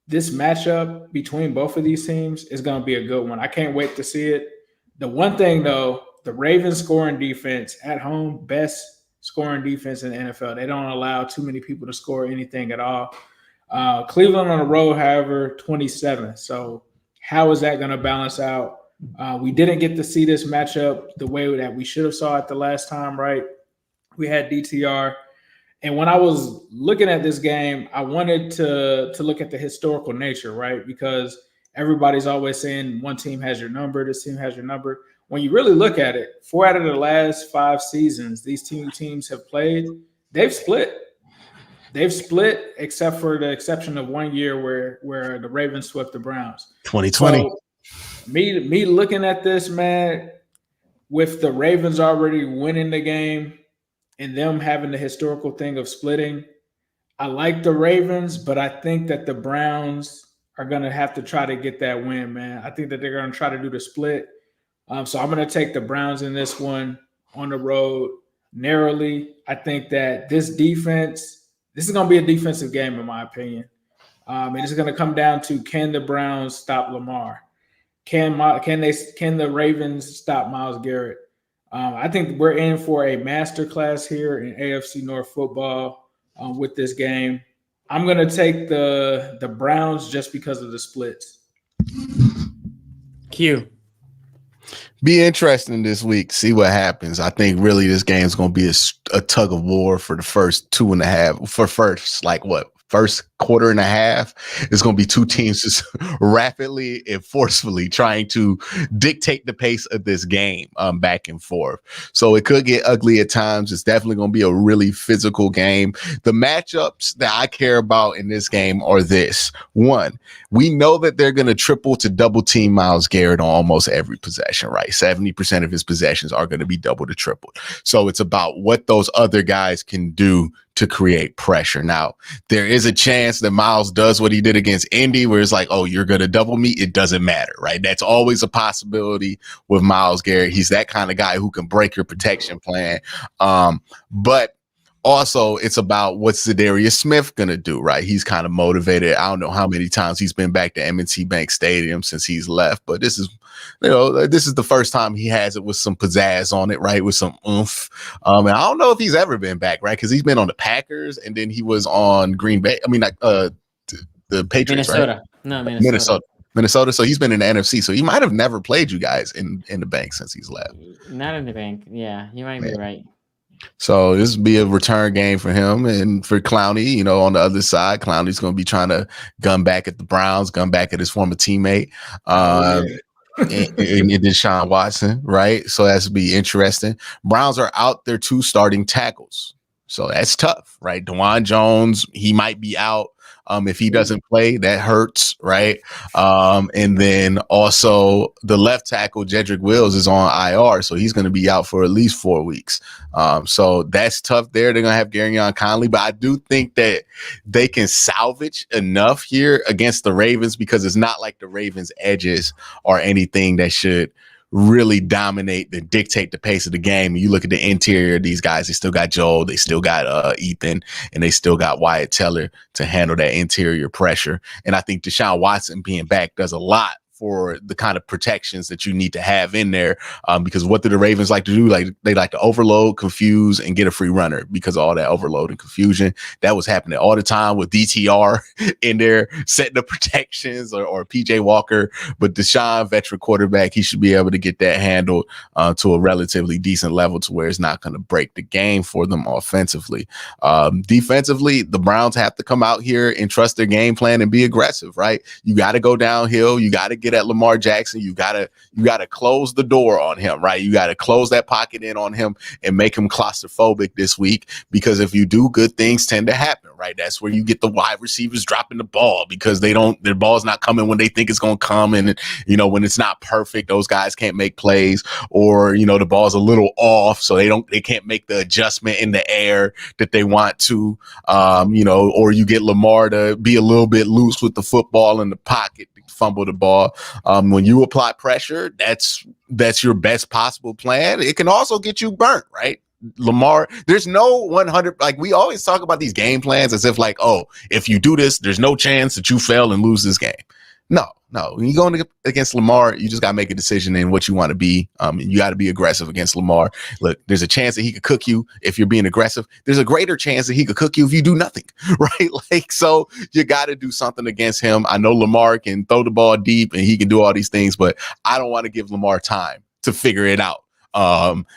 this matchup between both of these teams is going to be a good one. I can't wait to see it. The one thing though, the Ravens scoring defense at home, best scoring defense in the NFL. They don't allow too many people to score anything at all. Cleveland on the road, however, 27th. So how is that going to balance out? We didn't get to see this matchup the way that we should have saw it the last time, right? We had DTR. And when I was looking at this game, I wanted to look at the historical nature, right? Because everybody's always saying one team has your number, this team has your number. When you really look at it, 4 out of the last 5 seasons these teams have played, they've split. They've split except for the exception of one year where the Ravens swept the Browns. 2020. So me looking at this, man, with the Ravens already winning the game and them having the historical thing of splitting, I like the Ravens, but I think that the Browns are going to have to try to get that win, man. I think that they're going to try to do the split. So I'm going to take the Browns in this one on the road narrowly. I think that this is going to be a defensive game, in my opinion. And it's going to come down to, can the Browns stop Lamar? Can the Ravens stop Myles Garrett? I think we're in for a masterclass here in AFC North football with this game. I'm going to take the Browns just because of the splits. Q. Be interesting this week. See what happens. I think really this game is going to be a tug of war for the first first quarter and a half. It's going to be two teams just rapidly and forcefully trying to dictate the pace of this game back and forth. So it could get ugly at times. It's definitely going to be a really physical game. The matchups that I care about in this game are this. One, we know that they're going to triple to double team Myles Garrett on almost every possession, right? 70% of his possessions are going to be double to triple. So it's about what those other guys can do to create pressure. Now, there is a chance that Myles does what he did against Indy, where it's like, oh, you're going to double me. It doesn't matter, right? That's always a possibility with Myles Garrett. He's that kind of guy who can break your protection plan. But also, it's about what's Zadarius Smith going to do, right? He's kind of motivated. I don't know how many times he's been back to M&T Bank Stadium since he's left, but this is the first time he has it with some pizzazz on it, right? With some oomph. And I don't know if he's ever been back, right? Because he's been on the Packers and then he was on Green Bay. I mean, the Patriots, Minnesota. right? No, Minnesota. So he's been in the NFC. So he might have never played you guys in the bank since he's left. Not in the bank. Yeah, you might be right. So this will be a return game for him and for Clowney, on the other side. Clowney's going to be trying to gun back at the Browns, gun back at his former teammate, and Deshaun Watson, right? So that's to be interesting. Browns are out their two starting tackles. So that's tough, right? DeJuan Jones, he might be out. If he doesn't play, that hurts, right? And then also the left tackle, Jedrick Wills, is on IR, so he's going to be out for at least 4 weeks. So that's tough there. They're going to have Garyon Conley, but I do think that they can salvage enough here against the Ravens because it's not like the Ravens' edges or anything that should really dominate and dictate the pace of the game. You look at the interior of these guys, they still got Joel, they still got Ethan, and they still got Wyatt Teller to handle that interior pressure. And I think Deshaun Watson being back does a lot for the kind of protections that you need to have in there, because what do the Ravens like to do? Like they like to overload, confuse, and get a free runner because of all that overload and confusion. That was happening all the time with DTR in there setting the protections or PJ Walker. But Deshaun, veteran quarterback, he should be able to get that handled to a relatively decent level to where it's not going to break the game for them offensively. Defensively, the Browns have to come out here and trust their game plan and be aggressive, right? You got to go downhill. You got to get at Lamar Jackson. You gotta close the door on him, right? You got to close that pocket in on him and make him claustrophobic this week, because if you do, good things tend to happen, right? That's where you get the wide receivers dropping the ball because their ball's not coming when they think it's going to come. And, when it's not perfect, those guys can't make plays, or, the ball's a little off. So they can't make the adjustment in the air that they want to, or you get Lamar to be a little bit loose with the football in the pocket, fumble the ball. When you apply pressure, that's your best possible plan. It can also get you burnt, right? Lamar, there's no 100, like we always talk about these game plans as if like, oh, if you do this, there's no chance that you fail and lose this game. No. When you go against Lamar, you just got to make a decision in what you want to be. You got to be aggressive against Lamar. Look, there's a chance that he could cook you if you're being aggressive. There's a greater chance that he could cook you if you do nothing, right? So you got to do something against him. I know Lamar can throw the ball deep and he can do all these things, but I don't want to give Lamar time to figure it out.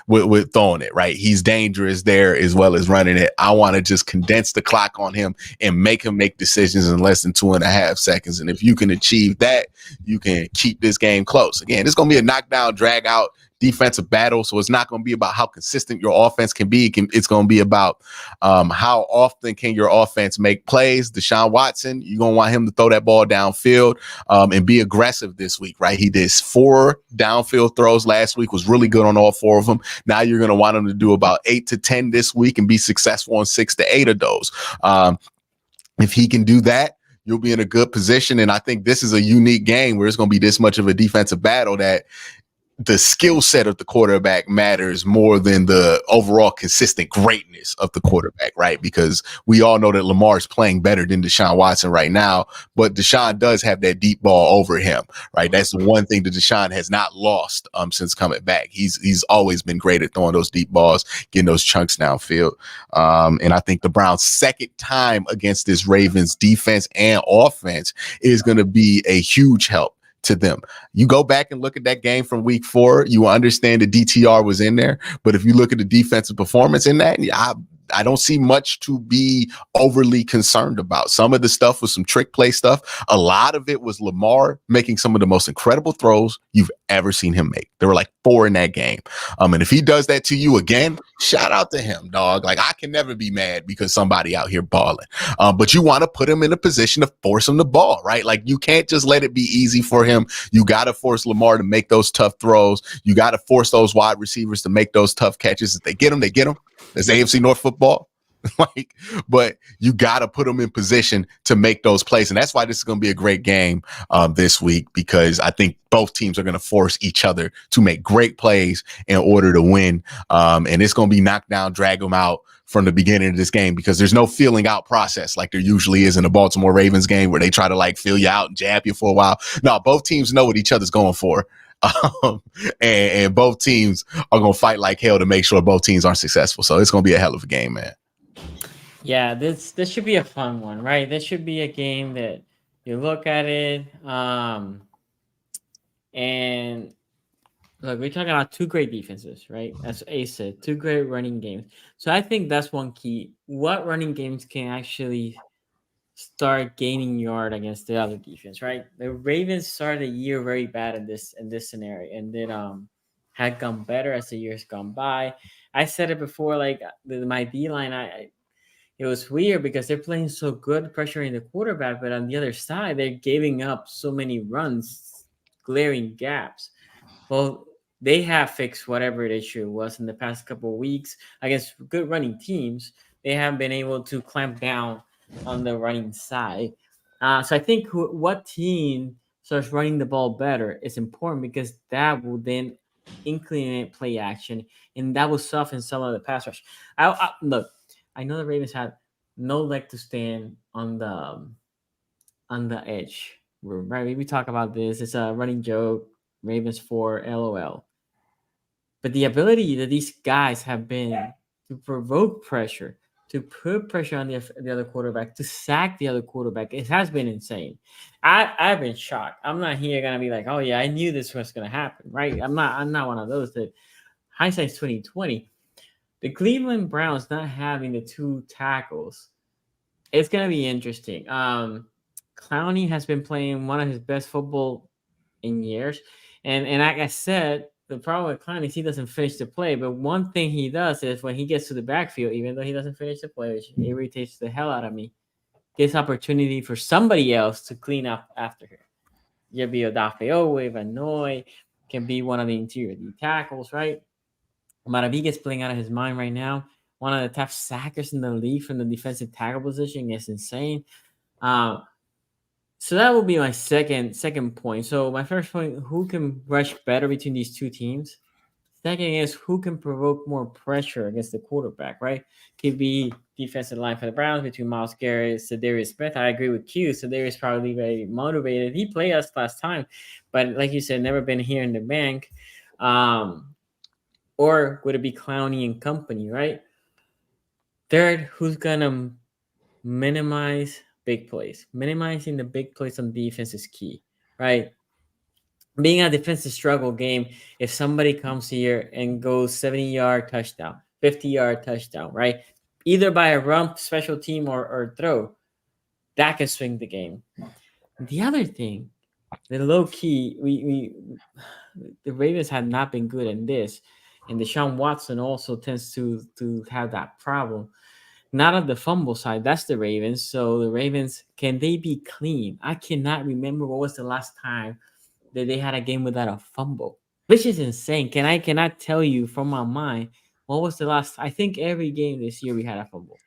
With throwing it, right? He's dangerous there as well as running it. I want to just condense the clock on him and make him make decisions in less than 2.5 seconds. And if you can achieve that, you can keep this game close. Again, it's going to be a knockdown, drag out defensive battle. So it's not going to be about how consistent your offense can be. It's going to be about how often can your offense make plays. Deshaun Watson, you're going to want him to throw that ball downfield and be aggressive this week, right? He did 4 downfield throws last week, was really good on all 4 of them. Now you're going to want him to do about 8 to 10 this week and be successful on 6 to 8 of those. If he can do that, you'll be in a good position. And I think this is a unique game where it's going to be this much of a defensive battle that the skill set of the quarterback matters more than the overall consistent greatness of the quarterback, right? Because we all know that Lamar's playing better than Deshaun Watson right now, but Deshaun does have that deep ball over him, right? That's the one thing that Deshaun has not lost since coming back. He's always been great at throwing those deep balls, getting those chunks downfield. And I think the Browns' second time against this Ravens defense and offense is going to be a huge help to them. You go back and look at that game from week 4, you understand the DTR was in there. But if you look at the defensive performance in that, I don't see much to be overly concerned about. Some of the stuff was some trick play stuff. A lot of it was Lamar making some of the most incredible throws you've ever seen him make. There were like 4 in that game. And if he does that to you again, shout out to him, dog. Like, I can never be mad because somebody out here balling. But you want to put him in a position to force him the ball, right? Like, you can't just let it be easy for him. You got to force Lamar to make those tough throws. You got to force those wide receivers to make those tough catches. If they get them, they get them. That's AFC North football. But you got to put them in position to make those plays. And that's why this is going to be a great game this week, because I think both teams are going to force each other to make great plays in order to win. And it's going to be knock down, drag them out from the beginning of this game, because there's no feeling out process like there usually is in a Baltimore Ravens game where they try to like feel you out and jab you for a while. No, both teams know what each other's going for. And both teams are going to fight like hell to make sure both teams are successful. So it's going to be a hell of a game, man. Yeah, this should be a fun one, right? This should be a game that you look at it, and look, we're talking about 2 great defenses, right? As Ace said, 2 great running games. So I think that's one key. What running games can actually start gaining yard against the other defense, right? The Ravens started the year very bad in this scenario, and then had gone better as the years gone by. I said it before, like my D line, it was weird because they're playing so good, pressuring the quarterback, but on the other side, they're giving up so many runs, glaring gaps. Well, they have fixed whatever the issue was in the past couple of weeks against good running teams. They have been able to clamp down on the running side. So I think what team starts running the ball better is important, because that will then inclinate play action, and that will soften some of the pass rush. Look, I know the Ravens had no leg to stand on the edge room, right? We talk about this. It's a running joke. Ravens 4, LOL. But the ability that these guys have been to provoke pressure, to put pressure on the other quarterback, to sack the other quarterback, it has been insane. I've been shocked. I'm not here gonna be like, oh yeah, I knew this was gonna happen, right? I'm not one of those that hindsight's 2020. The Cleveland Browns not having the 2 tackles, it's gonna be interesting. Clowney has been playing one of his best football in years, and like I said, the problem with Clowney is he doesn't finish the play. But one thing he does is when he gets to the backfield, even though he doesn't finish the play, which irritates the hell out of me, gives opportunity for somebody else to clean up after him. You'll be Odafe Owe, Van Noy, can be one of the interior D tackles, right? Maravilla playing out of his mind right now. One of the top sackers in the league from the defensive tackle position is insane. So that will be my second point. So my first point, who can rush better between these 2 teams? Second is who can provoke more pressure against the quarterback, right? Could be defensive line for the Browns between Myles Garrett, Cedarius Smith. I agree with Q. Cedarius probably very motivated. He played us last time, but like you said, never been here in the bank. Or would it be Clowney and company, right? Third, who's going to minimize big plays? Minimizing the big plays on defense is key, right? Being a defensive struggle game, if somebody comes here and goes 70-yard touchdown, 50-yard touchdown, right? Either by a run, special team, or throw, that can swing the game. The other thing, the low key, the Ravens have not been good in this, and Deshaun Watson also tends to have that problem. Not on the fumble side, that's the Ravens. So the Ravens, can they be clean? I cannot remember what was the last time that they had a game without a fumble, which is insane. I cannot tell you from my mind what was the last. I think every game this year we had a fumble,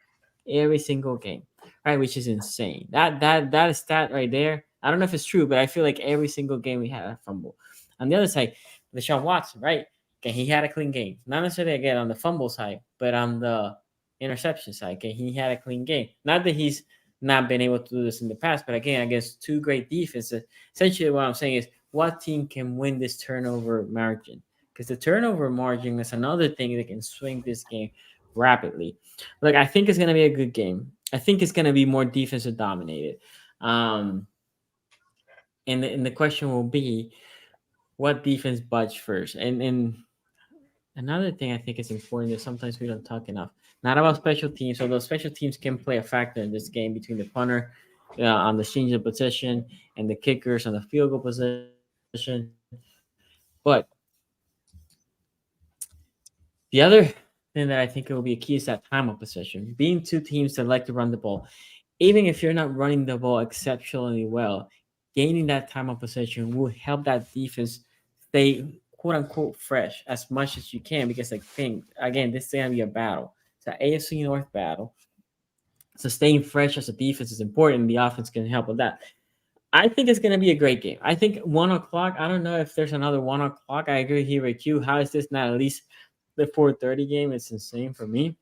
every single game, right? Which is insane. That stat right there. I don't know if it's true, but I feel like every single game we had a fumble. On the other side, Deshaun Watson, right? Okay, he had a clean game. Not necessarily again on the fumble side, but on the interception side. Okay, he had a clean game. Not that he's not been able to do this in the past, but again, against two great defenses. Essentially, what I'm saying is, what team can win this turnover margin? Because the turnover margin is another thing that can swing this game rapidly. Look, I think it's going to be a good game. I think it's going to be more defensive dominated. And the question will be, what defense budge first? And another thing I think is important that sometimes we don't talk enough. Not about special teams, although special teams can play a factor in this game between the punter on the change of position and the kickers on the field goal position. But the other thing that I think it will be a key is that time of possession. Being two teams that like to run the ball, even if you're not running the ball exceptionally well, gaining that time of possession will help that defense stay quote unquote fresh as much as you can. Because I think again, this is gonna be a battle. It's an AFC North battle. So staying fresh as a defense is important. And the offense can help with that. I think it's gonna be a great game. I think 1:00. I don't know if there's another 1:00. I agree here with you. How is this not at least the 4:30 game? It's insane for me.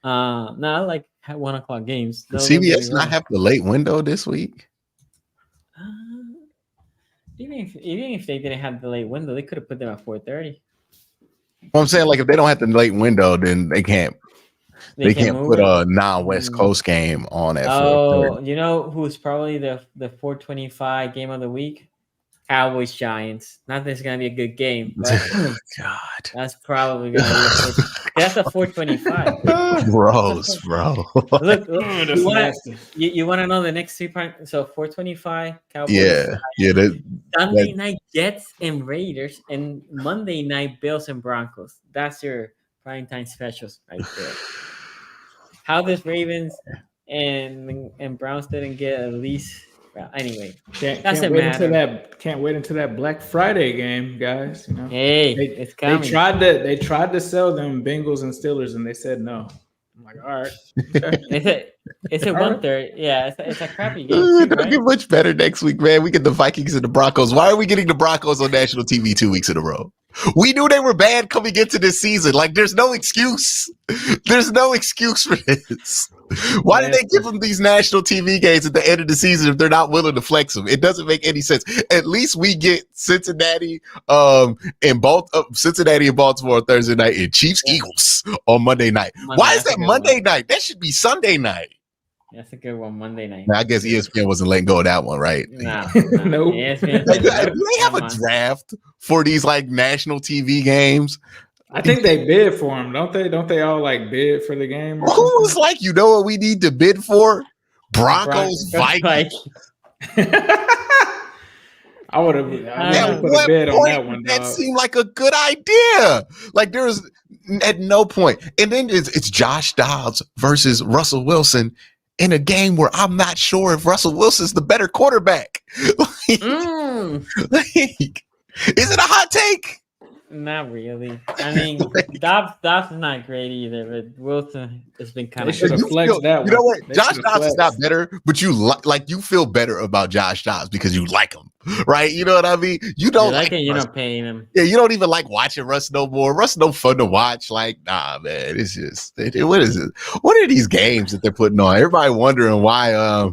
No, I like 1:00 games. Did CBS not have the late window this week? Even if they didn't have the late window, they could have put them at 4:30. Well, I'm saying, like, if they don't have the late window, then they can't. They can't put a non-West Coast game on at 4:30. You know who's probably the 4:25 game of the week? Cowboys Giants. Not that it's gonna be a good game, but God, that's probably gonna be that's a 4:25. Gross, bro. Look, you want to know the next 3 points? So 4:25 Cowboys. Yeah. Sunday night Jets and Raiders, and Monday night Bills and Broncos. That's your primetime specials right there. How does Ravens and Browns didn't get at least? Well, anyway, can't wait until that Black Friday game, guys. You know, hey, it's coming. They tried to sell them Bengals and Steelers, and they said no. I'm like, all right. It's a 1/3. Yeah, it's a crappy game. It'll get much better next week, man. We get the Vikings and the Broncos. Why are we getting the Broncos on national TV 2 weeks in a row? We knew they were bad coming into this season. Like, there's no excuse. There's no excuse for this. Why did they give them these national TV games at the end of the season if they're not willing to flex them? It doesn't make any sense. At least we get Cincinnati and Baltimore on Thursday night and Chiefs Eagles on Monday night. Why is that Monday night? That should be Sunday night. That's a good one, Monday night. Now, I guess ESPN wasn't letting go of that one, right? No. Nope. Do they have a draft for these like national TV games? I think they bid for them, don't they? Don't they all like bid for the game? Who's like, you know what we need to bid for? Broncos, Vikings. I would have put a bid on that one. That seemed like a good idea. Like, there was at no point. And then it's Josh Dobbs versus Russell Wilson in a game where I'm not sure if Russell Wilson's the better quarterback. Is it a hot take? Not really. I mean, Dobbs is not great either, but Wilson has been kind of. They should have flexed that one. You know what? Josh Dobbs is not better, but you you feel better about Josh Dobbs because you like him, right? You know what I mean? You don't like him. You're not paying him. Yeah, you don't even like watching Russ no more. Russ no fun to watch. Like, nah, man. It's just what is it? What are these games that they're putting on? Everybody wondering why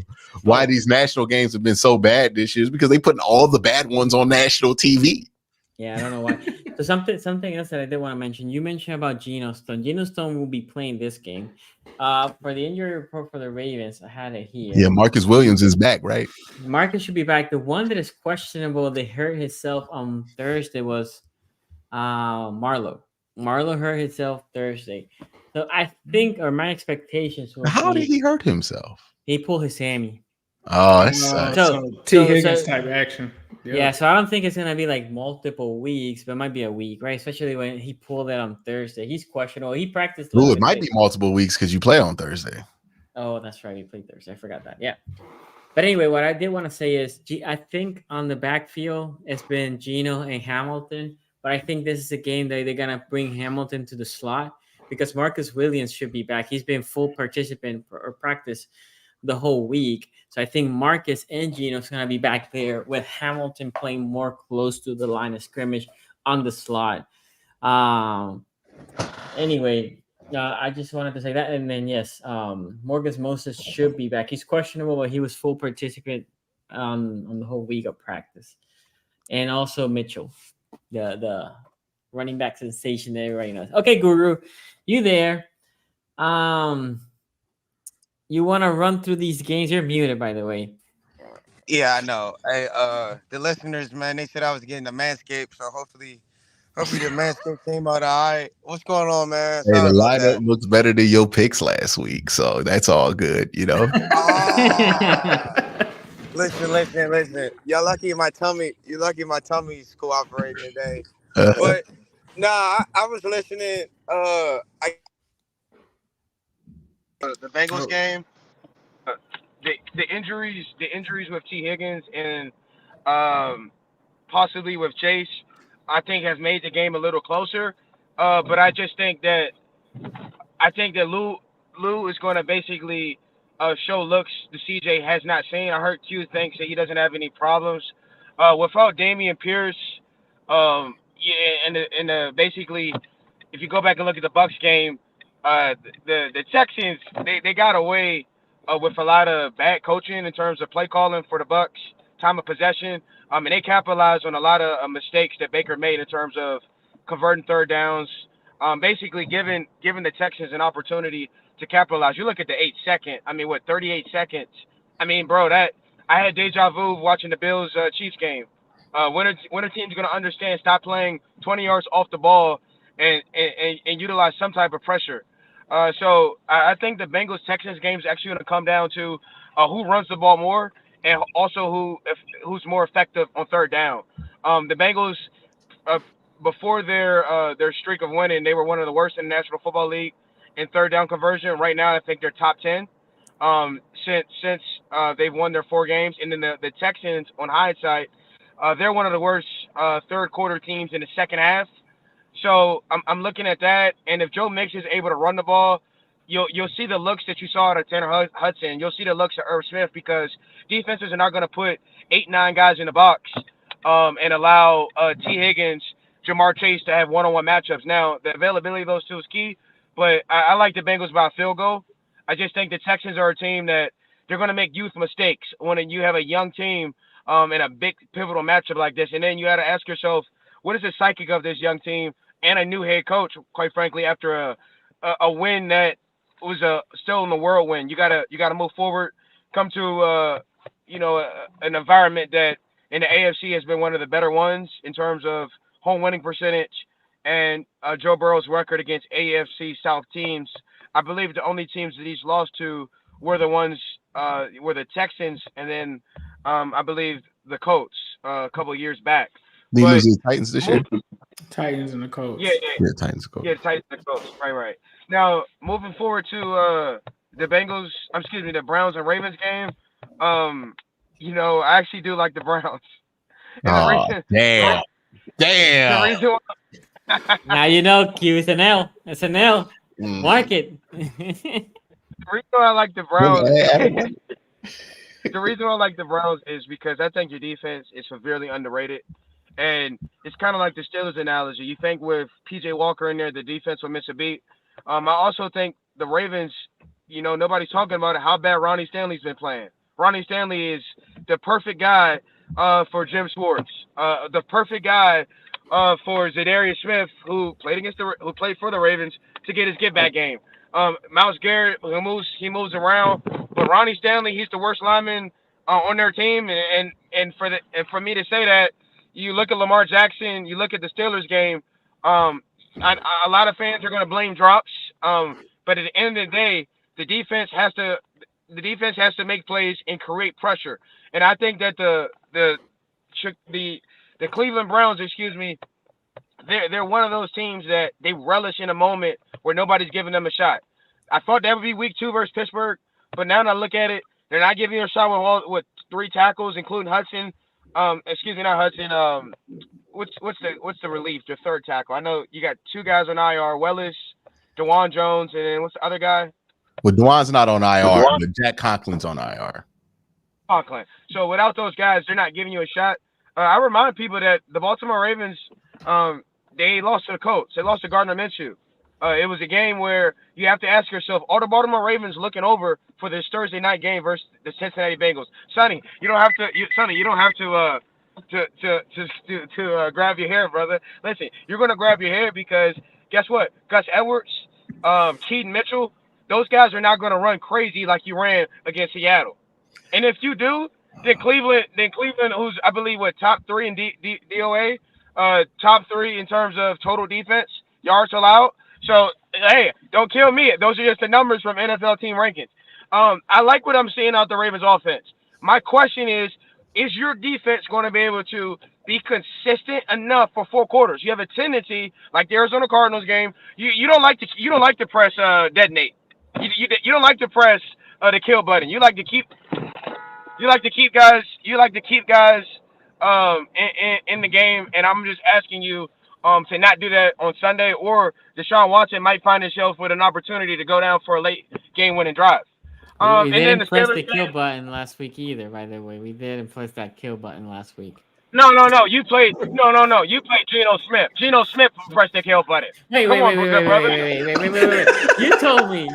these national games have been so bad this year is because they putting all the bad ones on national TV. Yeah, I don't know why. So something else that I did want to mention. You mentioned about Geno Stone. Geno Stone will be playing this game. For the injury report for the Ravens, I had it here. Yeah, Marcus Williams is back, right? Marcus should be back. The one that is questionable, they hurt himself on Thursday, was Marlowe. Marlowe hurt himself Thursday. So I think, or my expectations were. How did he hurt himself? He pulled his hammy. Oh, that sucks. So T. Higgins type action. Yep. Yeah, so I don't think it's gonna be like multiple weeks, but it might be a week, right? Especially when he pulled it on Thursday. He's questionable. He practiced. Ooh, it might be multiple weeks because you play on Thursday. Oh, that's right. We played Thursday. I forgot that. Yeah. But anyway, what I did want to say is, I think on the backfield it's been Geno and Hamilton, but I think this is a game that they're gonna bring Hamilton to the slot because Marcus Williams should be back. He's been full participant or practice the whole week. So I think Marcus and Geno's going to be back there with Hamilton playing more close to the line of scrimmage on the slot. Anyway, I just wanted to say that, and then yes, Morgus Moses should be back. He's questionable, but he was full participant on the whole week of practice, and also Mitchell, the running back sensation that everybody knows. Okay, Guru, you there? You want to run through these games? You're muted, by the way. Yeah, I know. Hey, the listeners, man, they said I was getting the Manscaped, so hopefully the Manscaped came out all right. What's going on, man? Hey, Sorry the about lineup that. looks better than your picks last week, so that's all good, you know. Listen. You're lucky my tummy's cooperating today. But nah, I was listening. The Bengals game. The injuries with T. Higgins and possibly with Chase, I think has made the game a little closer. But I just think that Lou is going to basically show looks the CJ has not seen. I heard Q thinks that he doesn't have any problems without Dameon Pierce. Basically, if you go back and look at the Bucs game, the Texans they got away with a lot of bad coaching in terms of play calling for the Bucs, time of possession, and they capitalized on a lot of mistakes that Baker made in terms of converting third downs. Basically giving the Texans an opportunity to capitalize. You look at the 38 seconds. I mean, bro, that I had deja vu watching the Bills Chiefs game. When a team's going to understand, stop playing 20 yards off the ball and utilize some type of pressure. So I think the Bengals Texans game is actually going to come down to who runs the ball more and also who's more effective on third down. The Bengals. Before their streak of winning, they were one of the worst in the National Football League in third down conversion. Right now, I think they're top 10 since they've won their 4 games. And then the Texans, on hindsight, they're one of the worst third quarter teams in the second half. So I'm looking at that. And if Joe Mix is able to run the ball, you'll see the looks that you saw out of Tanner Hudson. You'll see the looks of Irv Smith because defenses are not going to put 8-9 guys in the box and allow T. Higgins, Jamar Chase to have one-on-one matchups. Now, the availability of those two is key, but I like the Bengals by a field goal. I just think the Texans are a team that they're going to make youth mistakes when you have a young team in a big pivotal matchup like this. And then you got to ask yourself, what is the psychic of this young team and a new head coach, quite frankly, after a win that was still in the whirlwind. You gotta move forward, come to an environment that in the AFC has been one of the better ones in terms of home winning percentage and Joe Burrow's record against AFC South teams. I believe the only teams that he's lost to were the Texans and then I believe the Colts a couple of years back. Did he lose to the Titans this year? Titans and the Colts. Yeah, Titans and Colts. Yeah, Titans and the Colts. Right. Now, moving forward to the Browns and Ravens game. I actually do like the Browns. Damn. The reason why, Now you know Q is an L. It's an L. Mark it. the reason why I like the Browns. The reason why I like the Browns is because I think your defense is severely underrated. And it's kind of like the Steelers analogy. You think with PJ Walker in there, the defense will miss a beat. I also think the Ravens, nobody's talking about it, how bad Ronnie Stanley's been playing. Ronnie Stanley is the perfect guy for Jim Schwartz, the perfect guy for Zadarius Smith, who played for the Ravens to get his get back game. Myles Garrett, he moves around, but Ronnie Stanley, he's the worst lineman on their team. And for me to say that, you look at Lamar Jackson, you look at the Steelers game. A lot of fans are going to blame drops, but at the end of the day, the defense has to make plays and create pressure. And I think that the Cleveland Browns, they're one of those teams that they relish in a moment where nobody's giving them a shot. I thought that would be week 2 versus Pittsburgh, but now that I look at it, they're not giving you a shot with 3 tackles, including Hudson. Not Hudson. What's the relief? Your third tackle. I know you got 2 guys on IR: Wellis, DeJuan Jones, and then what's the other guy? Well, DeJuan's not on IR, but Jack Conklin's on IR. Conklin. So without those guys, they're not giving you a shot. I remind people that the Baltimore Ravens They lost to the Colts. They lost to Gardner Minshew. It was a game where you have to ask yourself, are the Baltimore Ravens looking over for this Thursday night game versus the Cincinnati Bengals? Sonny, you don't have to grab your hair, brother. Listen, you're gonna grab your hair because guess what? Gus Edwards, Keaton Mitchell, those guys are not gonna run crazy like you ran against Seattle. And if you do, then Cleveland, who's I believe top 3 in DOA, top 3 in terms of total defense yards allowed. So, hey, don't kill me. Those are just the numbers from NFL team rankings. I like what I'm seeing out the Ravens offense. My question is your defense going to be able to be consistent enough for 4 quarters? You have a tendency, like the Arizona Cardinals game, you don't like to press detonate. You don't like to press the kill button. You like to keep guys in the game, and I'm just asking you to not do that on Sunday, or Deshaun Watson might find himself with an opportunity to go down for a late game-winning drive. We didn't press the kill button last week either, by the way. We didn't press that kill button last week. No. You played Geno Smith. Geno Smith pressed the kill button. Wait. You told me.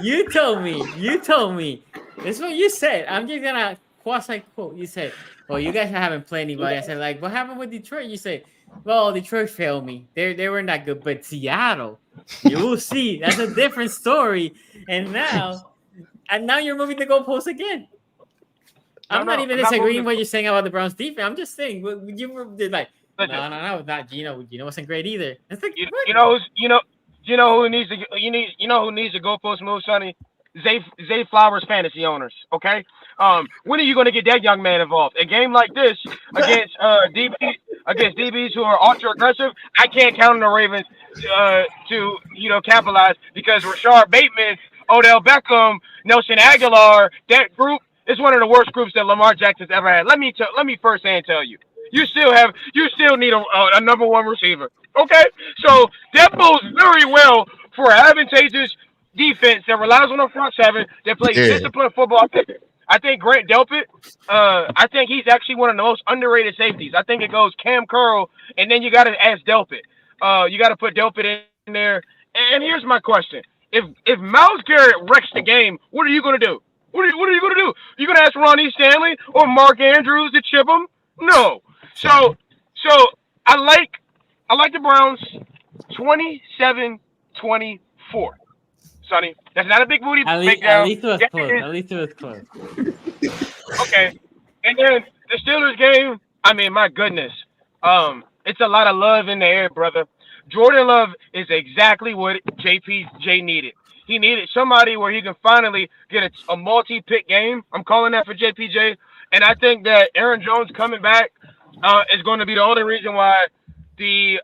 This is what you said. I'm just gonna quasi-quote. You said, well, you guys haven't played anybody. I said, like, what happened with Detroit? You said, well, Detroit failed me. They weren't that good. But Seattle, you will see. That's a different story. And now you're moving the goalposts again. I'm not even disagreeing what you're saying about the Browns defense. I'm just saying you were like, no, not Geno. Geno wasn't great either. It's like, you know who needs a goalpost move, Sonny? Zay Flowers fantasy owners. Okay. When are you going to get that young man involved? A game like this against DBs who are ultra aggressive, I can't count on the Ravens to capitalize, because Rashard Bateman, Odell Beckham, Nelson Aguilar, that group is one of the worst groups that Lamar Jackson's ever had. Let me first tell you, you still need a number 1 receiver. Okay, so that bodes very well for an advantageous defense that relies on the front 7 that plays disciplined football. I think Grant Delpit, I think he's actually one of the most underrated safeties. I think it goes Cam Curl, and then you got to ask Delpit. You got to put Delpit in there. And here's my question: If Myles Garrett wrecks the game, what are you going to do? What are you going to do? You going to ask Ronnie Stanley or Mark Andrews to chip him? No. So I like the Browns 27-24. Sonny, that's not a big booty breakdown. At least it was close. Okay. And then the Steelers game, I mean, my goodness. It's a lot of love in the air, brother. Jordan Love is exactly what JPJ needed. He needed somebody where he can finally get a multi-pick game. I'm calling that for JPJ. And I think that Aaron Jones coming back is going to be the only reason why the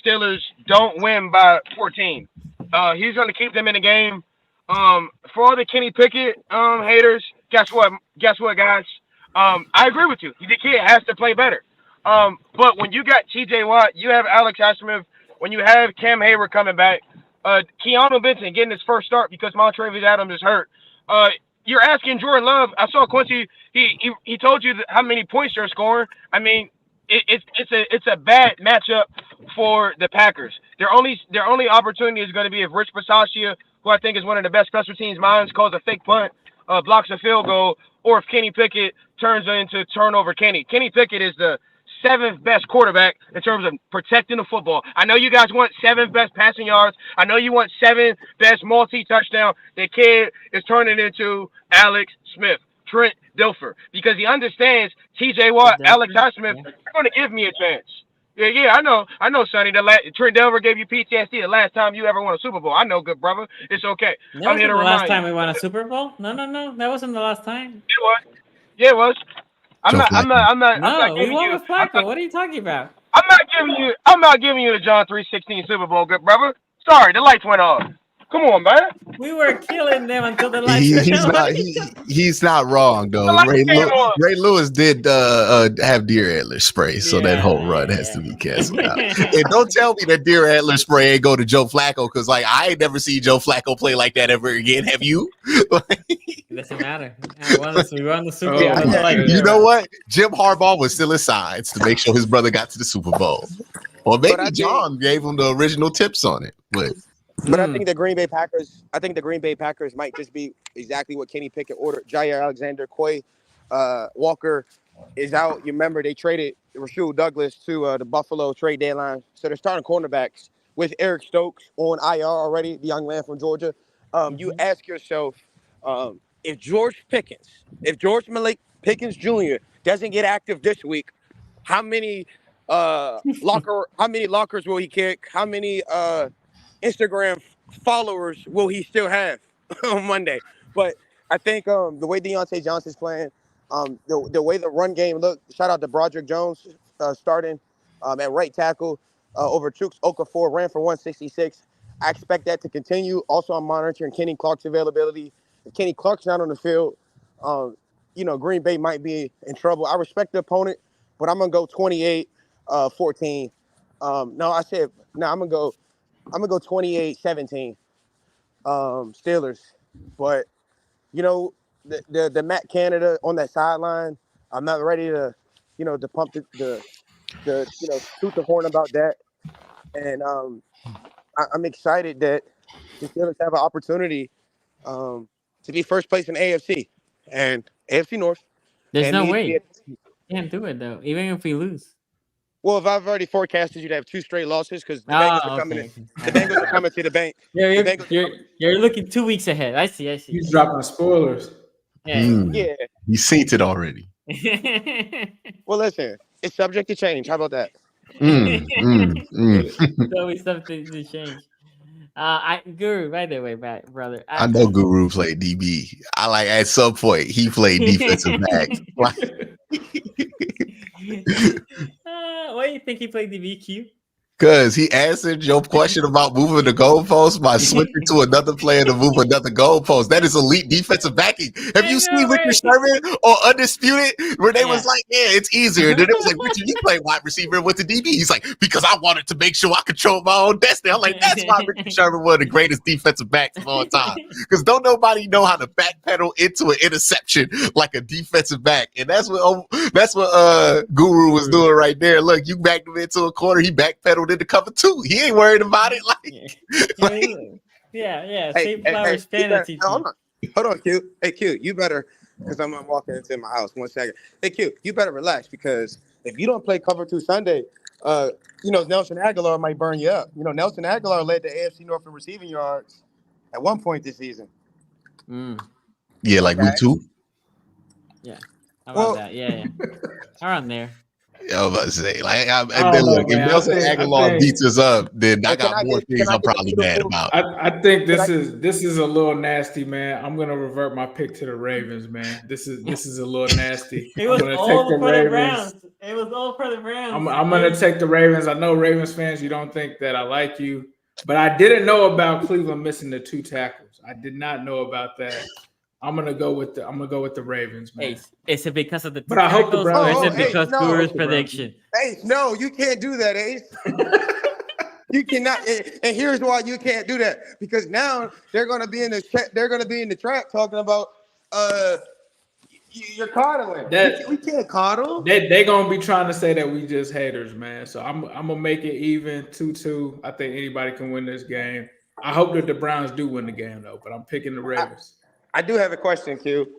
Steelers don't win by 14. He's going to keep them in the game. For all the Kenny Pickett haters, guess what, guys? I agree with you. The kid has to play better. But when you got T.J. Watt, you have Alex Highsmith, when you have Cam Hayward coming back, Keanu Benson getting his first start because Montravius Adams is hurt. You're asking Jordan Love. I saw Quincy. He told you how many points they're scoring. I mean, it's a bad matchup for the Packers. Their only opportunity is going to be if Rich Bisaccia, who I think is one of the best special teams minds, calls a fake punt, blocks a field goal, or if Kenny Pickett turns into turnover Kenny. Kenny Pickett is the 7th best quarterback in terms of protecting the football. I know you guys want 7th best passing yards. I know you want 7th best multi-touchdown. The kid is turning into Alex Smith, Trent Dilfer, because he understands T.J. Watt, Alex Highsmith, they're going to give me a chance. Yeah, I know, Sonny. Trent Dilfer gave you PTSD the last time you ever won a Super Bowl. I know, good brother. It's okay. I'm here to remind you. Last time we won a Super Bowl? No. That wasn't the last time. It was. Yeah, it was. I'm not. No, we won with Flacco. What are you talking about? I'm not giving you the John 3:16 Super Bowl, good brother. Sorry, the lights went off. Come on, man. We were killing them until the lights went off. He's not wrong though. Ray Lewis did have deer antler spray, so that whole run has to be canceled out. And don't tell me that deer antler spray ain't go to Joe Flacco, because like I ain't never seen Joe Flacco play like that ever again. Have you? It doesn't matter. We won the Super Bowl. You know what? Jim Harbaugh was still in signs to make sure his brother got to the Super Bowl. Or But maybe I think, John gave him the original tips on it. But I think the Green Bay Packers. I think the Green Bay Packers might just be exactly what Kenny Pickett ordered. Jair Alexander, Quay Walker is out. You remember they traded Rasheed Douglas to the Buffalo trade deadline, so they're starting cornerbacks with Eric Stokes on IR already, the young man from Georgia. You ask yourself, if George Malik Pickens Jr. doesn't get active this week, how many lockers will he kick? How many Instagram followers will he still have on Monday? But I think the way Deontay Johnson's playing, the way the run game looked, shout out to Broderick Jones starting at right tackle over Chuks Okafor, ran for 166. I expect that to continue. Also, I'm monitoring Kenny Clark's availability. If Kenny Clark's not on the field, Green Bay might be in trouble. I respect the opponent, but I'm going to go 28-14. I'm going to go 28-17 Steelers. But, the Matt Canada on that sideline, I'm not ready to pump the toot the horn about that. And I'm excited that the Steelers have an opportunity to be first place in AFC and AFC North. There's and no me to way. be a- Can't do it though, even if we lose. Well, if I've already forecasted you'd have 2 straight losses because the Oh, Bengals are coming. okay. The Bengals are coming to the bank. You're, The you're, Bengals are you're, coming. you're looking 2 weeks ahead. I see. He's dropping spoilers. Yeah. Yeah. you seen it already. Well, listen, it's subject to change. How about that? It's always something to change. Guru, by the way, brother. I know Guru played DB. At some point he played defensive back. Why do you think he played DBQ? Because he answered your question about moving the goalpost by switching to another player to move another goalpost. That is elite defensive backing. Have you seen Richard Sherman or Undisputed where they was like, yeah, it's easier. And then it was like, Richard, you play wide receiver with the DB. He's like, because I wanted to make sure I control my own destiny. I'm like, that's why Richard Sherman one of the greatest defensive backs of all time. Because don't nobody know how to backpedal into an interception like a defensive back. And that's what Guru was doing right there. Look, you backed him into a corner. He backpedaled into cover 2. He ain't worried about it. Yeah. Hey, Save Flowers fantasy. Hold on, Q. Hey, Q, you better, because I'm walking into my house. 1 second. Hey, Q, you better relax because if you don't play cover 2 Sunday, Nelson Aguilar might burn you up. Nelson Aguilar led the AFC North in receiving yards at one point this season. Yeah, like week 2. Yeah. How about that? Yeah. Around there. I was about to say, if Nelson Aguilar beats us up, then I got more things I'm probably mad about. I think this is a little nasty, man. I'm gonna revert my pick to the Ravens, man. This is a little nasty. It was all for the Browns. It was all for the Browns. I'm gonna take the Ravens. I know Ravens fans, you don't think that I like you, but I didn't know about Cleveland missing the 2 tackles. I did not know about that. I'm gonna go with the Ravens, man. Ace, is it because of the 2 But I hope the tackles, Browns. or is it because Guru's prediction? Ace, no, you can't do that, Ace. You cannot, and here's why you can't do that. Because now they're gonna be in the trap talking about you're coddling. We can't coddle. They gonna be trying to say that we just haters, man. So I'm gonna make it even 2-2. I think anybody can win this game. I hope that the Browns do win the game though, but I'm picking the Ravens. I do have a question, Q.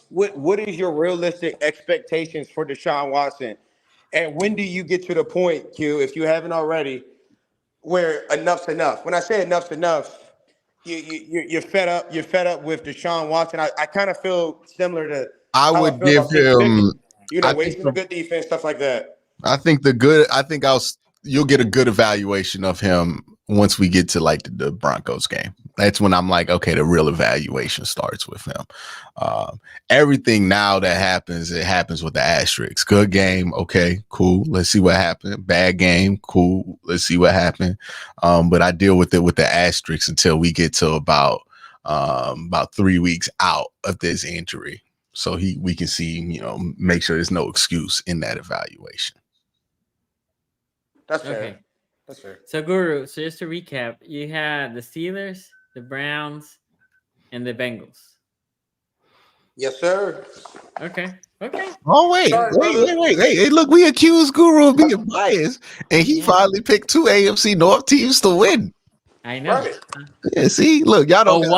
What is your realistic expectations for Deshaun Watson? And when do you get to the point, Q, if you haven't already, where enough's enough? When I say enough's enough, you're fed up. You're fed up with Deshaun Watson. I kind of feel similar to. I would give him. Wasting a good defense, stuff like that. I think you'll get a good evaluation of him once we get to the Broncos game. That's when I'm like, okay, the real evaluation starts with him. Everything now that happens, it happens with the asterisks. Good game, okay, cool. Let's see what happened. Bad game, cool. Let's see what happened. But I deal with it with the asterisks until we get to about 3 weeks out of this injury. So we can see, make sure there's no excuse in that evaluation. That's fair. Okay. That's fair. So, Guru, so just to recap, you had the Steelers, the Browns, and the Bengals. Yes, sir. Okay. Oh wait, Sorry, brother. wait. Hey, look, we accused Guru of being biased, and he Yeah. finally picked 2 AFC North teams to win. I know. Right. Yeah, see, look, y'all Oh, don't.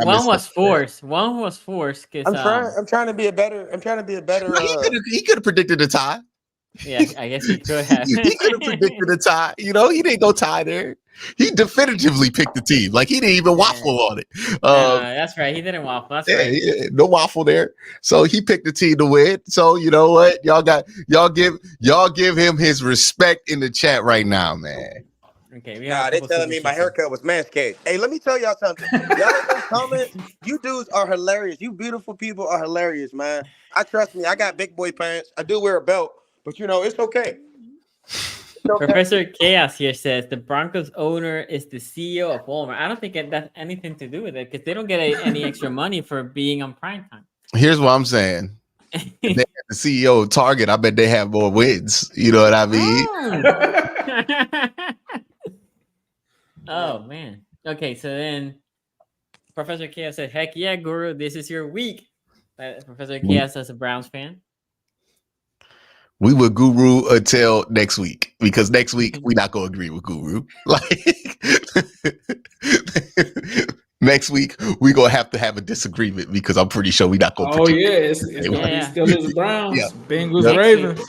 one was forced. One was forced because I'm trying to be a better. He could have predicted a tie. yeah, I guess he could have. He could have predicted a tie. You know, he didn't go tie there. He definitively picked the team. Like he didn't even waffle on it. That's right. He didn't waffle. That's right. Yeah, no waffle there. So he picked the team to win. So you know what? Y'all give him his respect in the chat right now, man. Okay, they telling me my haircut was manscaped. Hey, let me tell y'all something. Y'all in those comments, you dudes are hilarious. You beautiful people are hilarious, man. Trust me, I got big boy pants. I do wear a belt, but you know, it's okay. Professor Chaos here says the Broncos owner is the CEO of Walmart. I don't think it has anything to do with it because they don't get any extra money for being on primetime. Here's what I'm saying. If they had the CEO of Target, I bet they have more wins. You know what I mean? Oh man. Okay, so then Professor Chaos said, "Heck yeah, Guru, this is your week." Professor Chaos is a Browns fan. We will Guru until next week because next week we're not gonna agree with Guru. Like next week we're gonna have to have a disagreement because I'm pretty sure we're not gonna. Oh yeah, it's gonna be Steelers, Browns, Bengals, Ravens.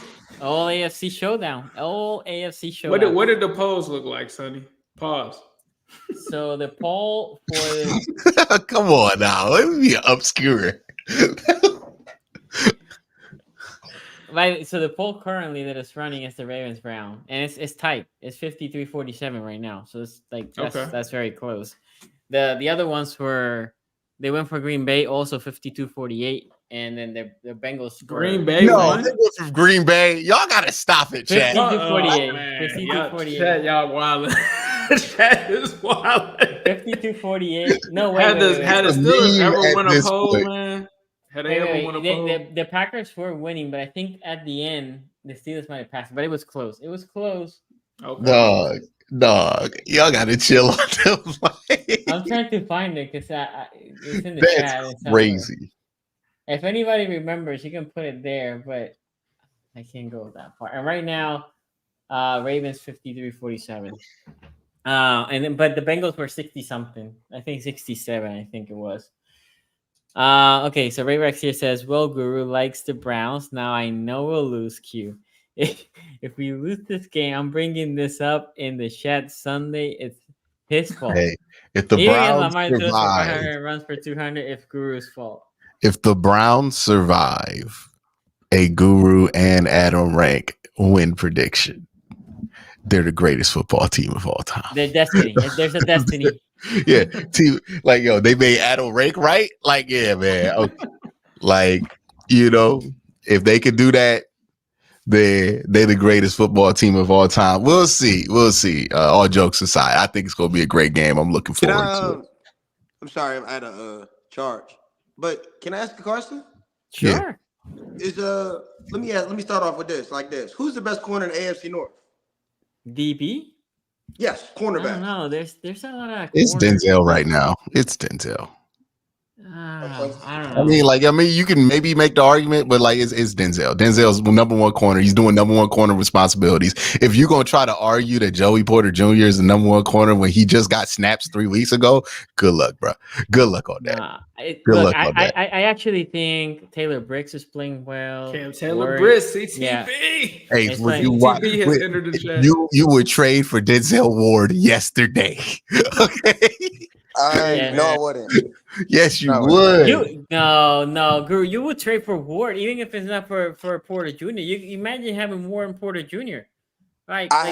All AFC showdown. All AFC showdown. What did the polls look like, Sonny? Pause. So the poll for come on now, let me be obscure. Right, so the poll currently that is running is the Ravens Brown, and it's tight. It's 53-47 right now, so it's like that's very close. The other ones they went for Green Bay, also 52-48, and then the Bengals Green Bay. No, they went from Green Bay. Y'all gotta stop it, Chad. 52-48. 52-48. Chad, y'all wild. Chad is wild. 52-48. No way. Had the Steelers ever won a poll, man? The Packers were winning, but I think at the end the Steelers might have passed. But it was close. It was close. Okay. Dog, y'all gotta chill on them. I'm trying to find it because it's in the chat. That's crazy. If anybody remembers, you can put it there, but I can't go that far. And right now, Ravens 53-47. But the Bengals were 60 something. I think 67. I think it was. Okay, so Ray Rex here says, "Well, Guru likes the Browns. Now I know we'll lose. Q. If we lose this game, I'm bringing this up in the chat Sunday. It's his fault. Hey, if the Browns survive, runs for 200, it's Guru's fault. If the Browns survive, a Guru and Adam Rank win prediction. They're the greatest football team of all time. Their destiny. There's a destiny." Yeah, team like they made Adam Rank right. Like, yeah, man. Okay. Like, you know, if they could do that, they're the greatest football team of all time. We'll see. All jokes aside, I think it's gonna be a great game. I'm looking forward to it. I'm sorry, I'm at a charge, but can I ask a question? Sure. Yeah. Let me start off with this. Who's the best corner in the AFC North? DB? Yes, cornerback. No, there's a lot of. It's Denzel right now. It's Denzel. I don't know. You can maybe make the argument, but it's Denzel. Denzel's number one corner. He's doing number one corner responsibilities. If you're gonna try to argue that Joey Porter Jr. is the number one corner when he just got snaps 3 weeks ago, good luck, bro. Good luck on that. I actually think Taylor Bricks is playing well. Taylor Bricks, CTB. Yeah. Hey, you would trade for Denzel Ward yesterday. Okay. No, I wouldn't. Yes, you would. No, Guru. You would trade for Ward, even if it's not for Porter Jr. You imagine having Ward and Porter Jr.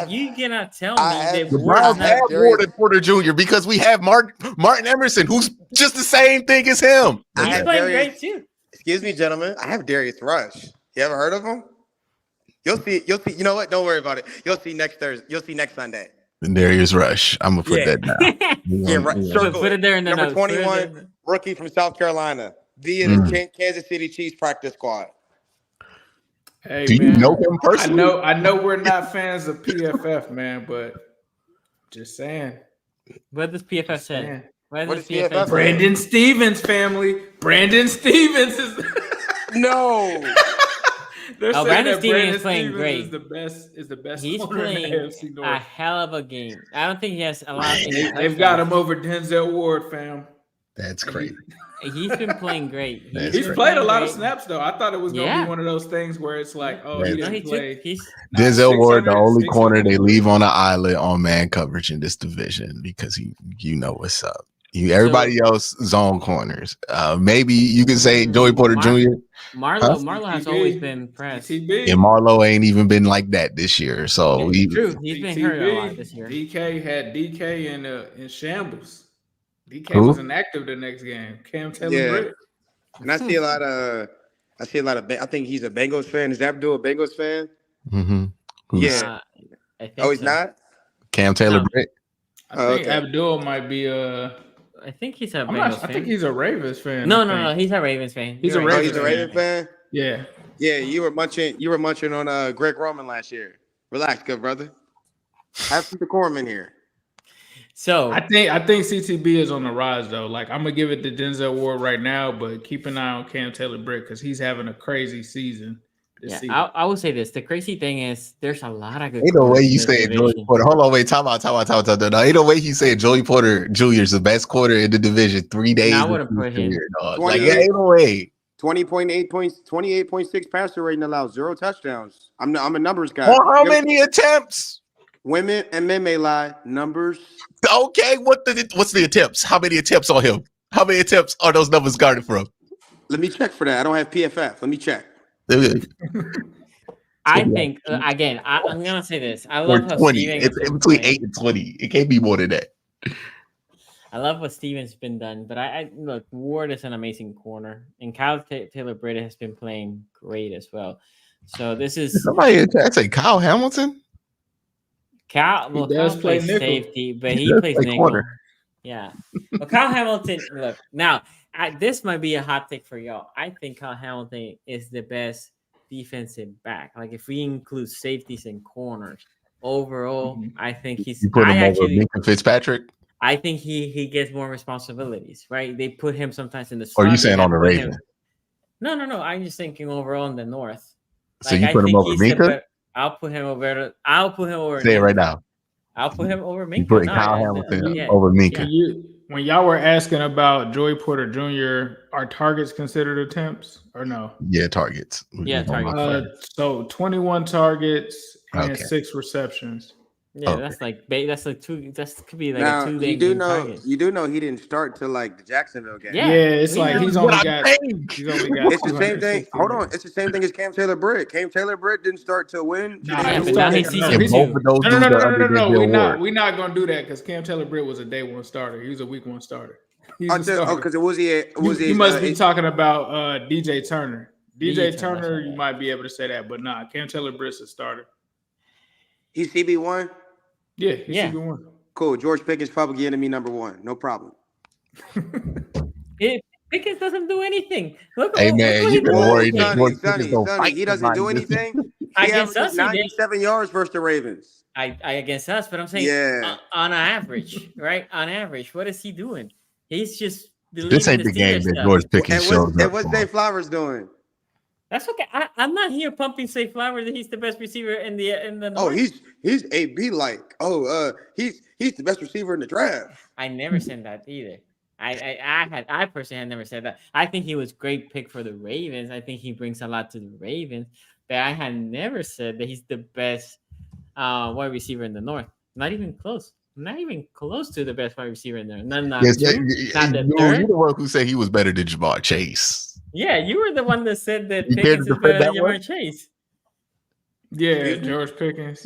You cannot tell me that the Browns have Ward and Porter Jr. because we have Martin Emerson, who's just the same thing as him. He's playing great too. Excuse me, gentlemen. I have Darius Rush. You ever heard of him? You'll see. You know what? Don't worry about it. You'll see next Thursday. You'll see next Sunday. Darius Rush. I'm gonna put that down. Yeah, right. Put it there in the number notes. 21 rookie from South Carolina via the Kansas City Chiefs practice squad. Hey, do you know him personally? I know we're not fans of PFF, man, but just saying. What does PFF say? What What is is PFF? PFF? Brandon Stevens family. Brandon Stevens is. No. They're Oh, saying Brandon that Stevens Brandon is playing Stevens great. is the best He's corner in the playing AFC a North. hell of a game. I don't think he has allowed any They've got touchdowns. him over Denzel Ward, fam. That's crazy. He's been playing great. That's He's been played a playing lot of great. snaps though. I thought it was gonna Yeah. be one of those things where it's like, oh, he Yeah. No, didn't play. Denzel Ward, the only 600 corner they leave on the island on man coverage in this division because you know what's up. Everybody else zone corners. Maybe you can say Joey Porter Jr. Marlo has always been pressed. TTB. And Marlo ain't even been like that this year. So True, he's been hurt a lot this year. DK had DK in shambles. DK Who? was inactive the next game. Cam Taylor Britt. And I see a lot of. I think he's a Bengals fan. Is Abdul a Bengals fan? Mm-hmm. Yeah. I think Oh, he's so. not. Cam Taylor No. Britt. I think Abdul might be I think he's a I'm Bengals not, fan. I think he's a Ravens fan. No. He's a Ravens fan. He's a You're Ravens Oh, he's a Ravens fan. Yeah. Yeah, you were munching on Greg Roman last year. Relax, good brother. Have some decorum in here. So I think CTB is on the rise though. Like I'm gonna give it to Denzel Ward right now, but keep an eye on Cam Taylor Britt because he's having a crazy season. Season. I will say this. The crazy thing is there's a lot of good. Ain't no way corners you in this say Joey division. Porter. Hold on, wait, time out. No, ain't no way he said Joey Porter Jr. is the best quarter in the division 3 days. No, I wouldn't put him. Dog. Like, ain't no way. 20.8 points, 28.6 passer rating allowed, 0 touchdowns. I'm a numbers guy. Or how many attempts? Women and men may lie. Numbers. Okay, what's the attempts? How many attempts on him? How many attempts are those numbers guarded from? Let me check for that. I don't have PFF. Let me check. I think again. I'm gonna say this. I love how 20. Steven It's in between 8 and 20. It can't be more than that. I love what Steven's been done, but I look, Ward is an amazing corner, and Kyle Taylor Britt has been playing great as well. So this is Somebody say Kyle Hamilton. Kyle. Well, Kyle plays nickel. safety, but He he does plays play nickel. corner. Yeah, but Kyle Hamilton. Look, now this might be a hot take for y'all. I think Kyle Hamilton is the best defensive back. Like if we include safeties and corners, overall, I think he's. You put him over actually, Minka Fitzpatrick. I think he gets more responsibilities, right? They put him sometimes in the. Or are you slot. saying They on the put him- Ravens? No. I'm just thinking overall in the North. So you put him over he's the Minka? I'll put him over. I'll put him over. Say it right now. I'll put him over You Minka. putting Kyle Hamilton over Minka. When y'all were asking about Joey Porter Jr., are targets considered attempts or no? Yeah, targets. Yeah, targets. So 21 targets and Okay. 6 receptions. Yeah, Okay. that's like two. That could be like Now a 2 you game do know target. he didn't start till like the Jacksonville game. Yeah. It's we like know. he's only got. It's the same thing. Hold on, it's the same thing as Cam Taylor Britt. Cam Taylor Britt didn't start till when? Nah, Yeah, he but now started- he's season And two. both of those dudes are under No. Denzel We're not gonna do that because Cam Taylor Britt was a day 1 starter. He was a week 1 starter. He's a starter. Because it was You must be talking about DJ Turner. DJ Turner, you might be able to say that, but nah, Cam Taylor Britt's a starter. He's CB1. Yeah, he's Yeah. CB1. Cool. George Pickens public enemy number 1. No problem. Pickens doesn't do anything. Look, Hey, look man, what you he been does. worried that George Pickens Sonny, don't fight he doesn't do somebody. anything. He Against us, averages he did. 97 yards versus the Ravens. I against us, but I'm saying Yeah. on average, right? On average, what is he doing? He's just This ain't the game that George Pickens shows up what's for. Zay Flowers doing? That's okay. I'm not here pumping Safe Flowers that he's the best receiver in the Oh, North. he's AB like. He's the best receiver in the draft. I never said that either. I personally had never said that. I think he was great pick for the Ravens. I think he brings a lot to the Ravens, but I had never said that he's the best wide receiver in the North. Not even close. Not even close to the best wide receiver in there. Not Yes, two, not the you're third. the one who said he was better than Jamar Chase. Yeah, you were the one that said that You cared Pickens to is better defend than that one? Jamar Chase. Yeah, George Pickens.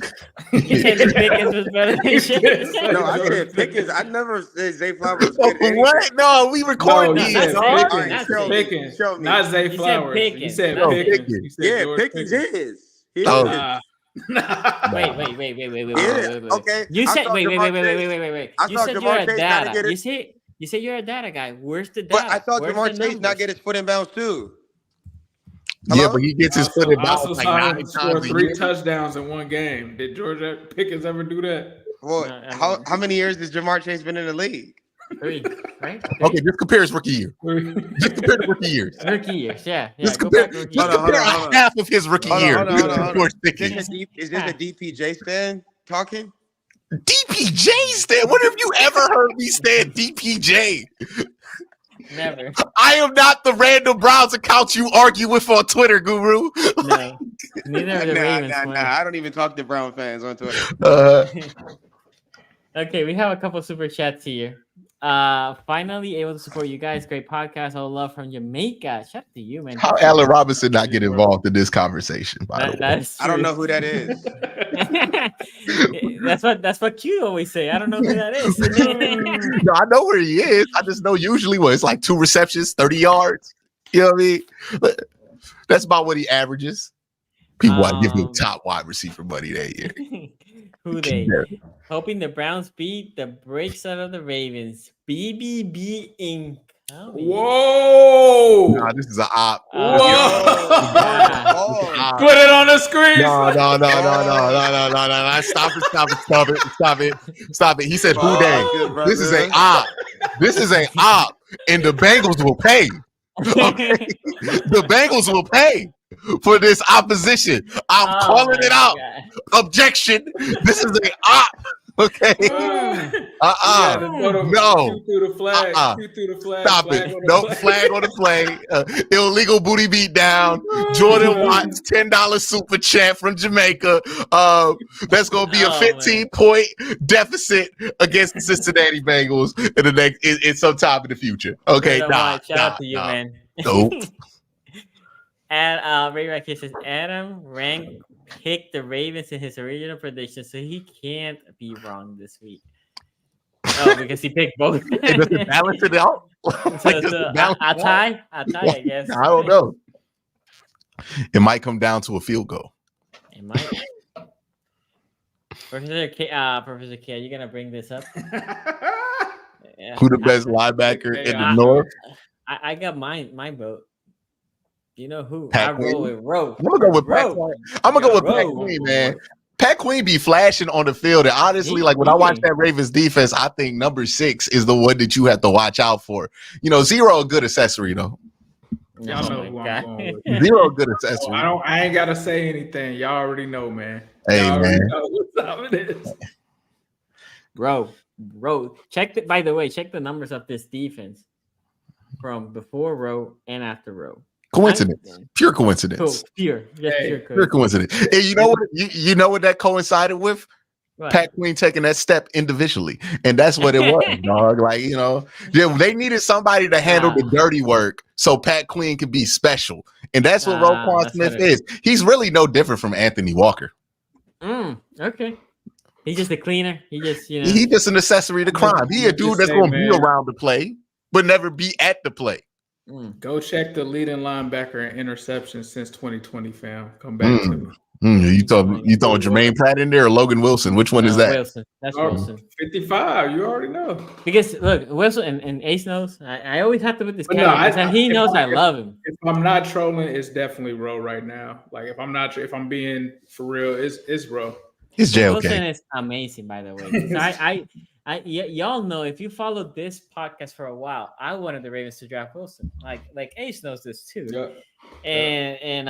You said that Pickens was better than Chase. No, I said Pickens. I never said Zay Flowers. Was good at What? No, we recorded No, these. you said That's All right, Pickens. show me. Pickens. Show me. Not Zay You said Flowers. You Pickens. said No, Pickens. Pickens. You said Yeah, George Pickens is. He Oh. is. Wait. Okay. You I said thought wait. Jamar Chase- I You thought said Jamar you're a Chase gotta data. get it. You said you're a data guy. Where's the data? But I thought Where's Jamar the Chase not numbers? get his foot in bounds too. Yeah, Hello? but he gets his foot in I also bounds like saw 9 him score times a 3 year. touchdowns in 1 game. Did George Pickens ever do that? Well, No, I mean- how many years has Jamar Chase been in the league? 3, right? Okay, just compare his rookie year. Just compare the rookie years. Rookie years, yeah. Just Go compare, back to rookie just years. compare Hold on. half of his rookie year. Hold on. George Is Pickens. this a DPJ stand talking? DPJ stand. When have you ever heard me stand DPJ? Never. I am not the Randall Browns account you argue with on Twitter, Guru. No. Neither of the Ravens. Nah. I don't even talk to Brown fans on Twitter. Okay, we have a couple super chats here. Finally able to support you guys. Great podcast. All love from Jamaica. Shout out to you, man. How Allen Robinson not get involved in this conversation? By the way, That's I don't true. know who that is. That's what you always say. I don't know who that is. No, I know where he is. I just know usually what it's like 2 receptions, 30 yards. You know what I mean? But that's about what he averages. People want to give him top wide receiver money that year. Who they? Hoping the Browns beat the brakes out of the Ravens. BBB Inc. Whoa! Nah, this is an op. Whoa! Yeah. Put it on the screen. No. Stop it. He said who they? This is an op. This is an op. And the Bengals will pay. Okay? The Bengals will pay for this opposition. I'm calling it out. God. Objection. This is an op. Okay. No. Through the flag. Stop it. No flag on the play. Illegal booty beat down. Jordan Watts, $10 super chat from Jamaica. That's gonna be a 15-point deficit against the Cincinnati Bengals in the next in some time in the future. Okay. Shout out to you, man. Nope. And Ray Rack says Adam Rank picked the Ravens in his original prediction, so he can't be wrong this week. Oh, because he picked both. Does it balance it out? I'll tie, I guess. I don't know. It might come down to a field goal. It might. Professor K, are you gonna bring this up? Yeah. Who the best linebacker in the North? I got my vote. You know who? Pat I roll with Rowe. I'm gonna go with Pat. I'm gonna go with Pat Queen, man. Pat Queen be flashing on the field, and honestly, like when I watch that Ravens defense, I think number 6 is the one that you have to watch out for. You know, 0 a good accessory though. Y'all know who I'm going with. 0 a good accessory. I ain't gotta say anything. Y'all already know, man. Hey, man. What it is. Bro, by the way, check the numbers of this defense from before Rowe and after Rowe. Coincidence, pure coincidence. Pure coincidence. And you know what? You know what that coincided with? What? Pat Queen taking that step individually, and that's what it was, dog. Like they needed somebody to handle the dirty work, so Pat Queen could be special, and that's what Roquan Smith is. He's really no different from Anthony Walker. Okay. He's just a cleaner. He's just an accessory to crime. He a dude that's gonna be around the play, but never be at the play. Go check the leading linebacker in interceptions since 2020, fam. Come back to me. You throwing Jermaine Pratt in there or Logan Wilson? Which one is that? Wilson. That's Wilson. 55. You already know. Because look, Wilson and Ace knows. I always have to put this guy. He knows I love him. If I'm not trolling, it's definitely Rowe right now. Like if I'm being for real, it's Rowe. It's JOK. Wilson is amazing, by the way. Y'all know if you followed this podcast for a while, I wanted the Ravens to draft Wilson. Like Ace knows this too. Yeah. And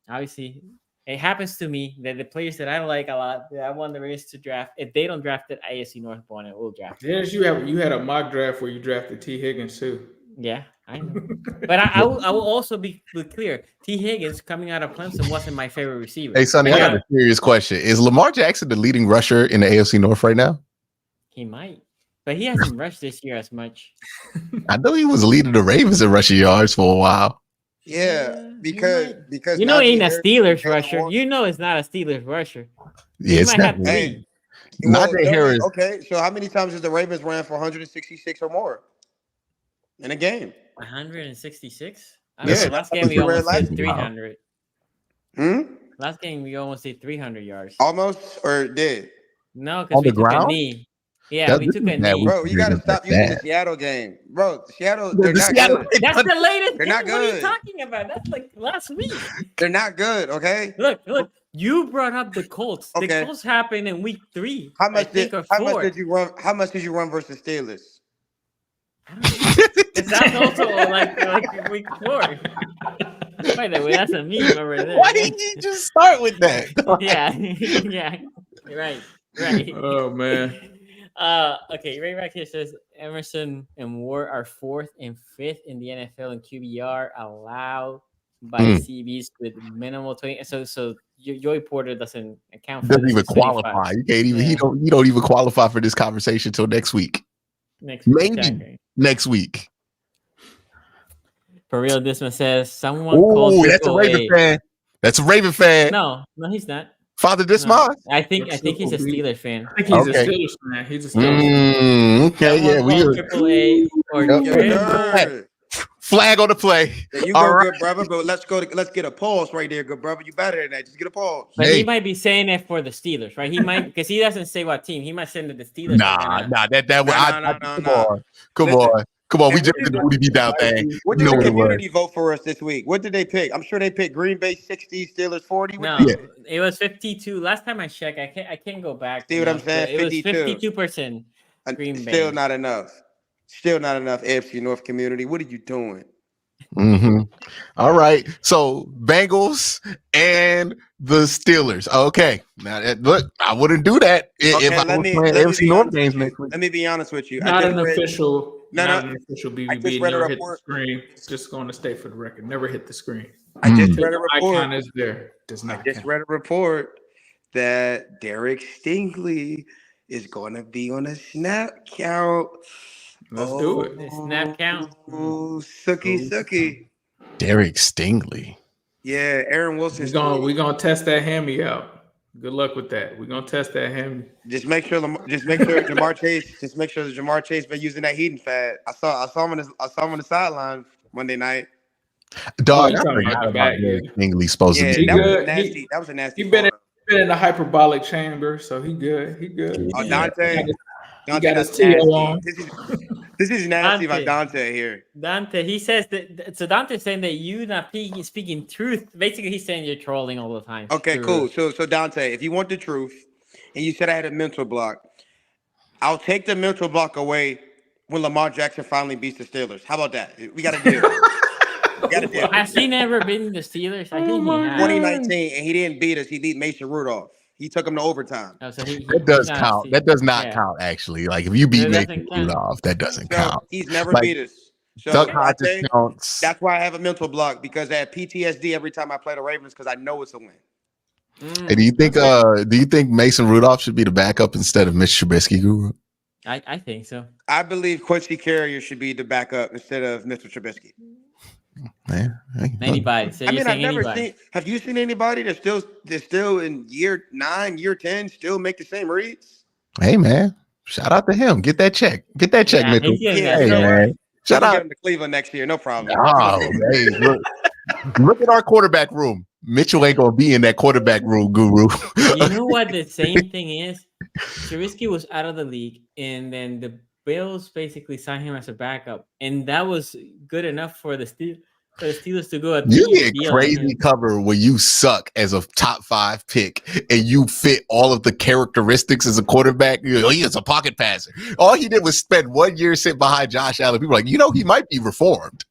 obviously it happens to me that the players that I like a lot that I want the Ravens to draft, if they don't draft it, AFC North it will draft. Yes, you had a mock draft where you drafted T. Higgins too. Yeah, I know. But I will also be clear. T. Higgins coming out of Clemson wasn't my favorite receiver. Hey Sonny, I got a serious question. Is Lamar Jackson the leading rusher in the AFC North right now? He might, but he hasn't rushed this year as much. I know he was leading the Ravens in rushing yards for a while. Yeah, because he ain't a Steelers rusher. You know it's not a Steelers rusher. Yeah, it's not. Najee Harris. Okay, so how many times has the Ravens ran for 166 or more in a game? 166. Last game we almost hit 300. Last game we almost hit 300 yards. Almost or did? No, because we took a knee. Yeah, we took a knee. Bro, you got to stop using the Seattle game. Bro, Seattle, they're not good. That's the latest. They're not good. What are you talking about? That's like last week. They're not good, okay? Look. You brought up the Colts. Okay. The Colts happened in week 3. How much did you run versus Steelers? It sounds also like week 4. By the way, that's a meme over there. Why didn't you just start with that? Yeah, yeah, right. Oh man. Okay, right back here says Emerson and Ward are 4th and 5th in the NFL in QBR allowed by CBs with minimal 20. So Joey Porter doesn't account for Doesn't this. even It's 25. qualify. You can't even. Yeah. You don't even qualify for this conversation until next week. Maybe Exactly. next week. For real, Disma says someone called. That's a Raven fan. That's a Raven fan. No, he's not. Father Disma. I think he's a Steelers fan. I think he's a Steelers fan. He's a Steelers fan. Okay, yeah, we are. AAA or Flag on the play. There you go, good brother. But let's get a pause right there, good brother. You better than that. Just get a pause. But he might be saying it for the Steelers, right? He might, because he doesn't say what team. He might send it to the Steelers. Come on. We just did the booty beat down thing. What did the community vote for us this week? What did they pick? I'm sure they picked Green Bay 60, Steelers 40. It was 52. Last time I checked, I can't go back. See what I'm saying? It was 52% Green Bay. Still not enough. Still not enough AFC North community. What are you doing? All right. So Bengals and the Steelers. Okay. Now look, I wouldn't do that if I was playing AFC North games next week. Let me be honest with you. Not an official BBB. BBB. Never hit the screen. Just going to stay for the record. Never hit the screen. I just read a report. Icon is there. Does not. I just read a report that Derek Stingley is going to be on a snap count. Let's do it. The snap count. Sucky. Derek Stingley. Yeah, Aaron Wilson. We're gonna test that hammy out. Good luck with that. We're gonna test that hammy. Just make sure Jamar Chase. Just make sure that Jamar Chase been using that heating fad. I saw him on the sideline Monday night. Dog, I forgot about Derek Stingley supposed to be. That was a nasty. He been in the hyperbolic chamber, so he good. Oh, Dante. He got his TL on. This is nasty by Dante here. Dante, he says that. So Dante's saying that you not speaking truth. Basically, he's saying you're trolling all the time. Okay, cool. So Dante, if you want the truth, and you said I had a mental block, I'll take the mental block away when Lamar Jackson finally beats the Steelers. How about that? We got to deal. Has he never beaten the Steelers? I think he has. 2019, and he didn't beat us. He beat Mason Rudolph. He took him to overtime. Oh, so that does count. That does not count, actually. Like, if you beat Mason Rudolph, that doesn't count. He's never beat us. So Duck Hodges counts. That's why I have a mental block, because I have PTSD every time I play the Ravens, because I know it's a win. And do you think Mason Rudolph should be the backup instead of Mitch Trubisky, Guru? I think so. I believe Quincy Carrier should be the backup instead of Mr. Trubisky. Man, anybody. So I've never seen. Have you seen anybody that's still in year 9, year 10, still make the same reads? Hey man, shout out to him. Get that check, Mitchell. Hey man, shout out to Cleveland next year. No problem. Oh, hey, look at our quarterback room. Mitchell ain't gonna be in that quarterback room, Guru. You know what the same thing is? Trubisky was out of the league, and then the Bills basically signed him as a backup, and that was good enough for the Steelers to go. You get crazy cover when you suck as a top 5 pick, and you fit all of the characteristics as a quarterback. He is a pocket passer. All he did was spend 1 year sitting behind Josh Allen. People are like, he might be reformed.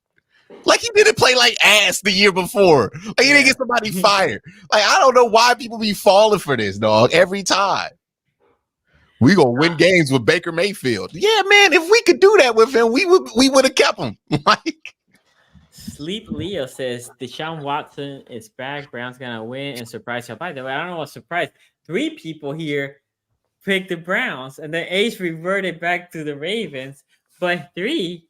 Like, he didn't play like ass the year before. Like, he didn't get somebody fired. Like, I don't know why people be falling for this, dog, every time. We gonna win games with Baker Mayfield. Yeah, man. If we could do that with him, we would have kept him. Like, Sleep Leo says Deshaun Watson is back. Brown's gonna win and surprise you. By the way, I don't know what surprise. 3 people here picked the Browns, and then Ace reverted back to the Ravens, but 3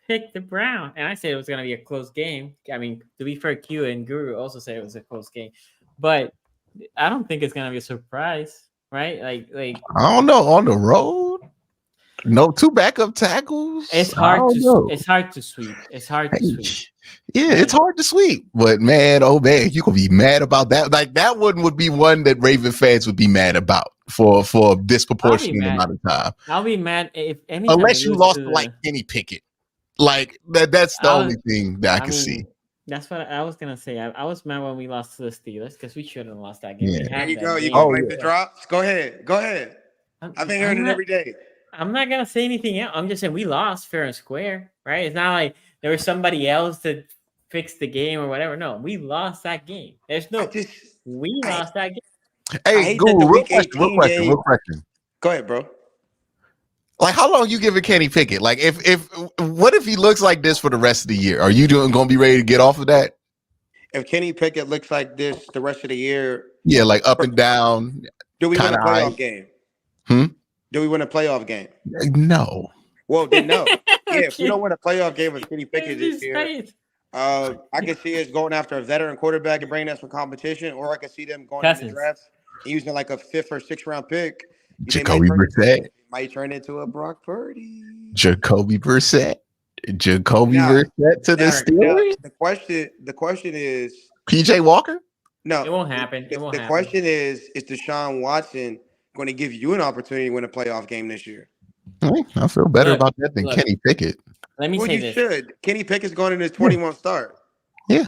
picked the Browns. And I said it was gonna be a close game. I mean, to be fair, Q and Guru also said it was a close game, but I don't think it's gonna be a surprise. Right, like I don't know, on the road, no 2 backup tackles. It's hard to sweep. It's hard to sweep. Yeah, it's hard to sweep. But man, oh man, you gonna be mad about that. Like, that one would be one that Raven fans would be mad about for a disproportionate amount of time. I'll be mad if unless you lost to like Kenny Pickett. Like that's the only thing that I can see. That's what I was gonna say. I was mad when we lost to the Steelers because we shouldn't have lost that game. Yeah. There you go. You can blame the drops. Go ahead. I've been hearing it every day. I'm not gonna say anything else. I'm just saying we lost fair and square, right? It's not like there was somebody else to fix the game or whatever. No, we lost that game. We I, lost that game. I Hey, hate that the Guru, Week 18 game. real question. Go ahead, bro. Like, how long you giving Kenny Pickett? Like, what if he looks like this for the rest of the year? Are you gonna be ready to get off of that? If Kenny Pickett looks like this the rest of the year, Yeah, like up and down, do we win kind a of playoff high. game? Hmm? Do we win a playoff game? No. Well, then no. Yeah, if we Okay. don't win a playoff game with Kenny Pickett this His year, face. I can see us going after a veteran quarterback and bringing us for competition, or I can see them going into Cousins. drafts and using like a 5th or 6th round pick. Jacoby Brissett. Might turn into a Brock Purdy. Jacoby Brissett to the Derek, Steelers. the question is PJ Walker. no. It won't happen. It won't The happen. question is Deshaun Watson going to give you an opportunity to win a playoff game this year? I feel better Look, about that than look. Kenny Pickett. Let me Well, say you this. should. Kenny Pickett's going in his 21st start. Yeah.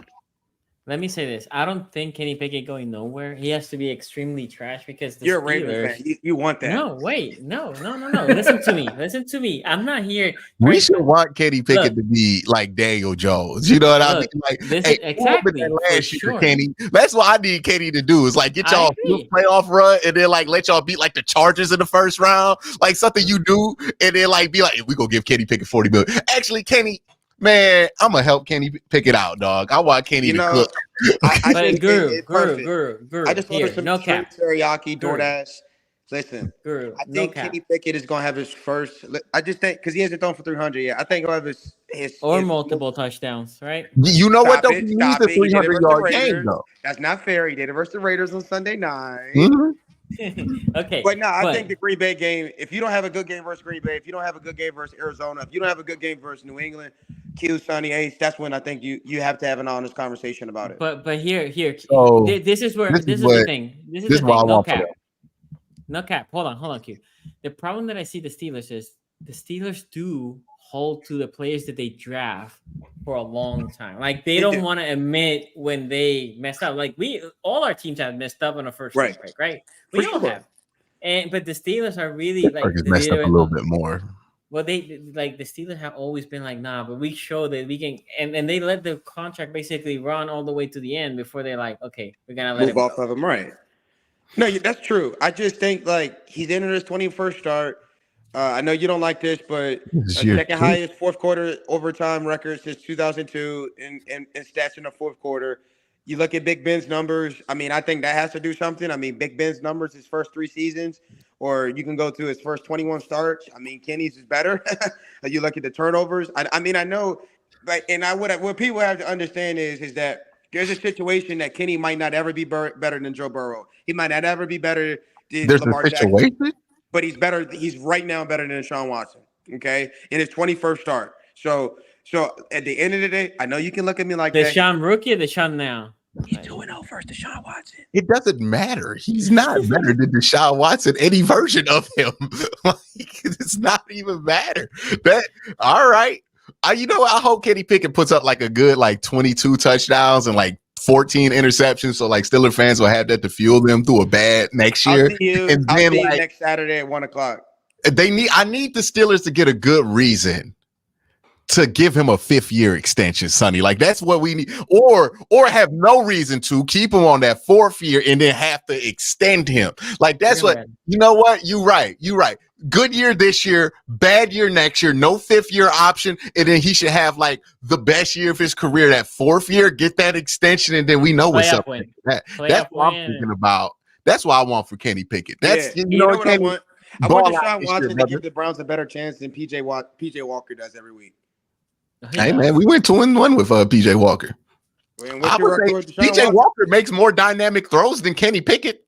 Let me say this. I don't think Kenny Pickett going nowhere. He has to be extremely trash because the You're a Steelers. Ravens fan. You want that? No, wait, no. Listen to me. Listen to me. I'm not here. We right? should want Kenny Pickett Look. to be like Daniel Jones. You know what I mean? Look, Like, this hey, is exactly that for last year, sure. Kenny. That's what I need Kenny to do is like get I y'all agree. playoff run and then like let y'all beat like the Chargers in the first round, like something you do, and then like be like, hey, we gonna give Kenny Pickett $40 million. Actually, Kenny, man, I'm gonna help Kenny pick it out, dog. I want Kenny to cook. I But just Guru, perfect. I just here, ordered some no shrimp cap. teriyaki, Guru. DoorDash. Listen, Guru, I no think cap. Kenny Pickett is gonna have his first. I just think because he hasn't thrown for 300 yet. I think he'll have his Or multiple touchdowns, right? You know what Stop though? it, He needs stop the it. He did it versus the 300-yard game Raiders. though. That's not fair. He did it versus the Raiders on Sunday night. Okay. But no, I think the Green Bay game, if you don't have a good game versus Green Bay, if you don't have a good game versus Arizona, if you don't have a good game versus New England, Q, Sonny, Ace, that's when I think you have to have an honest conversation about it. But here, So, this is where this this is is the what- thing. This is this the is what I thing. No want for cap. them. No cap. Hold on, Q. The problem that I see the Steelers is the Steelers do hold to the players that they draft for a long time. Like they don't want to admit when they messed up. Like all our teams have messed up on a first round pick, right? We all have. But the Steelers are really like Pittsburgh has messed up a little bit more. Well, they like the Steelers have always been like, nah, but we show that we can, and they let the contract basically run all the way to the end before they're like, okay, we're gonna let move off of him, right? No, that's true. I just think like he's entered his 21st start. I know you don't like this, but second highest fourth quarter overtime record since 2002 in stats in the fourth quarter. You look at Big Ben's numbers. I mean, I think that has to do something. I mean, Big Ben's numbers his first 3 seasons, or you can go to his first 21 starts. I mean, Kenny's is better. You look at the turnovers. I mean, I know, but what people have to understand is that there's a situation that Kenny might not ever be better than Joe Burrow. He might not ever be better than Lamar Jackson. But he's better. He's right now better than Deshaun Watson. Okay, in his 21st start. So at the end of the day, I know you can look at me like that. Deshaun rookie or Deshaun now? He's 2-0 versus Deshaun Watson. It doesn't matter. He's not better than Deshaun Watson, any version of him. Like, it's not even matter. All right. You know, I hope Kenny Pickett puts up like a good 22 touchdowns and 14 interceptions, so Steeler fans will have that to fuel them through a bad next year. I'll see you next Saturday at 1:00. I need the Steelers to get a good reason to give him a 5th-year extension, Sonny. That's what we need. Or have no reason to keep him on that 4th year and then have to extend him. That's what, you know what? You're right. Good year this year, bad year next year, no 5th-year option. And then he should have the best year of his career, that 4th year, get that extension. And then we know what's up. That's what I'm thinking about. That's what I want for Kenny Pickett. You know what I want? I want Deshaun Watson to give the Browns a better chance than PJ Walker does every week. Hey, man, we went 2-1 with PJ Walker. PJ Walker makes more dynamic throws than Kenny Pickett.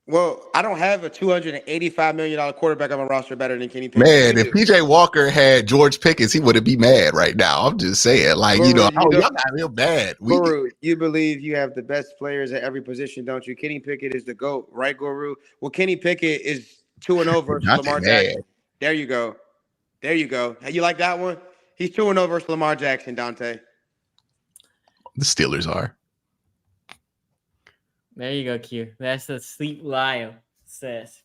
Well, I don't have a $285 million quarterback on my roster better than Kenny Pickett. Man, if PJ Walker had George Pickens, he wouldn't be mad right now. I'm just saying, y'all got real bad. Guru, you believe you have the best players at every position, don't you? Kenny Pickett is the GOAT, right, Guru? Well, Kenny Pickett is 2-0 versus Lamar Jackson. There you go. You like that one? He's 2-0 versus Lamar Jackson, Dante. The Steelers are. There you go, Q. That's the sleep Lyle says.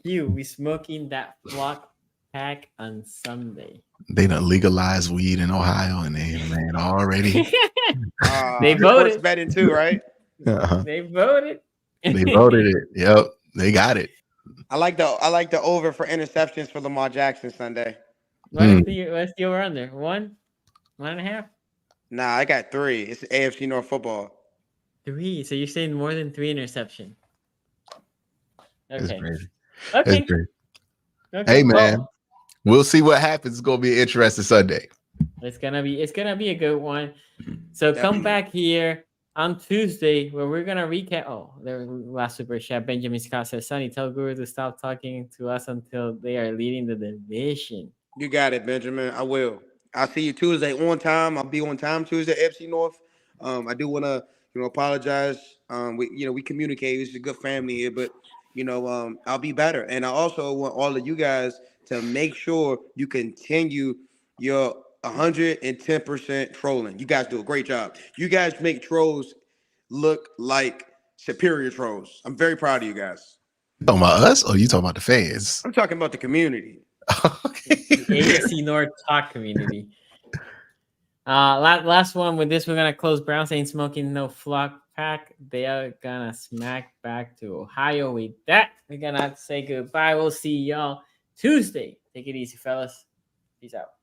Q, we smoking that flock pack on Sunday. They done legalized weed in Ohio, and they man already. They Sports voted. betting too, right? Uh-huh. They voted. They voted it. Yep, they got it. I like the over for interceptions for Lamar Jackson Sunday. What's the over under? 1.5? Nah, I got 3. It's AFC North football. 3. So you're saying more than 3 interception. It's Okay. crazy. Okay. It's crazy. Okay. Hey man, Well, we'll see what happens. It's gonna be an interesting Sunday. it's gonna be a good one. So come back here on Tuesday where we're gonna recap. Oh, their last super chat. Benjamin Scott says, "Sonny, tell Guru to stop talking to us until they are leading the division." You got it, Benjamin. I will. I'll see you Tuesday on time. I'll be on time Tuesday, FC North. I do want to, apologize. We communicate. It's a good family here, but I'll be better. And I also want all of you guys to make sure you continue your 110% trolling. You guys do a great job. You guys make trolls look like superior trolls. I'm very proud of you guys. You talking about us, or you talking about the fans? I'm talking about the community. Okay. AFC North talk community. Last one with this, we're gonna close. Browns ain't smoking no flock pack. They are gonna smack back to Ohio. With that, we're gonna have to say goodbye. We'll see y'all Tuesday. Take it easy, fellas. Peace out.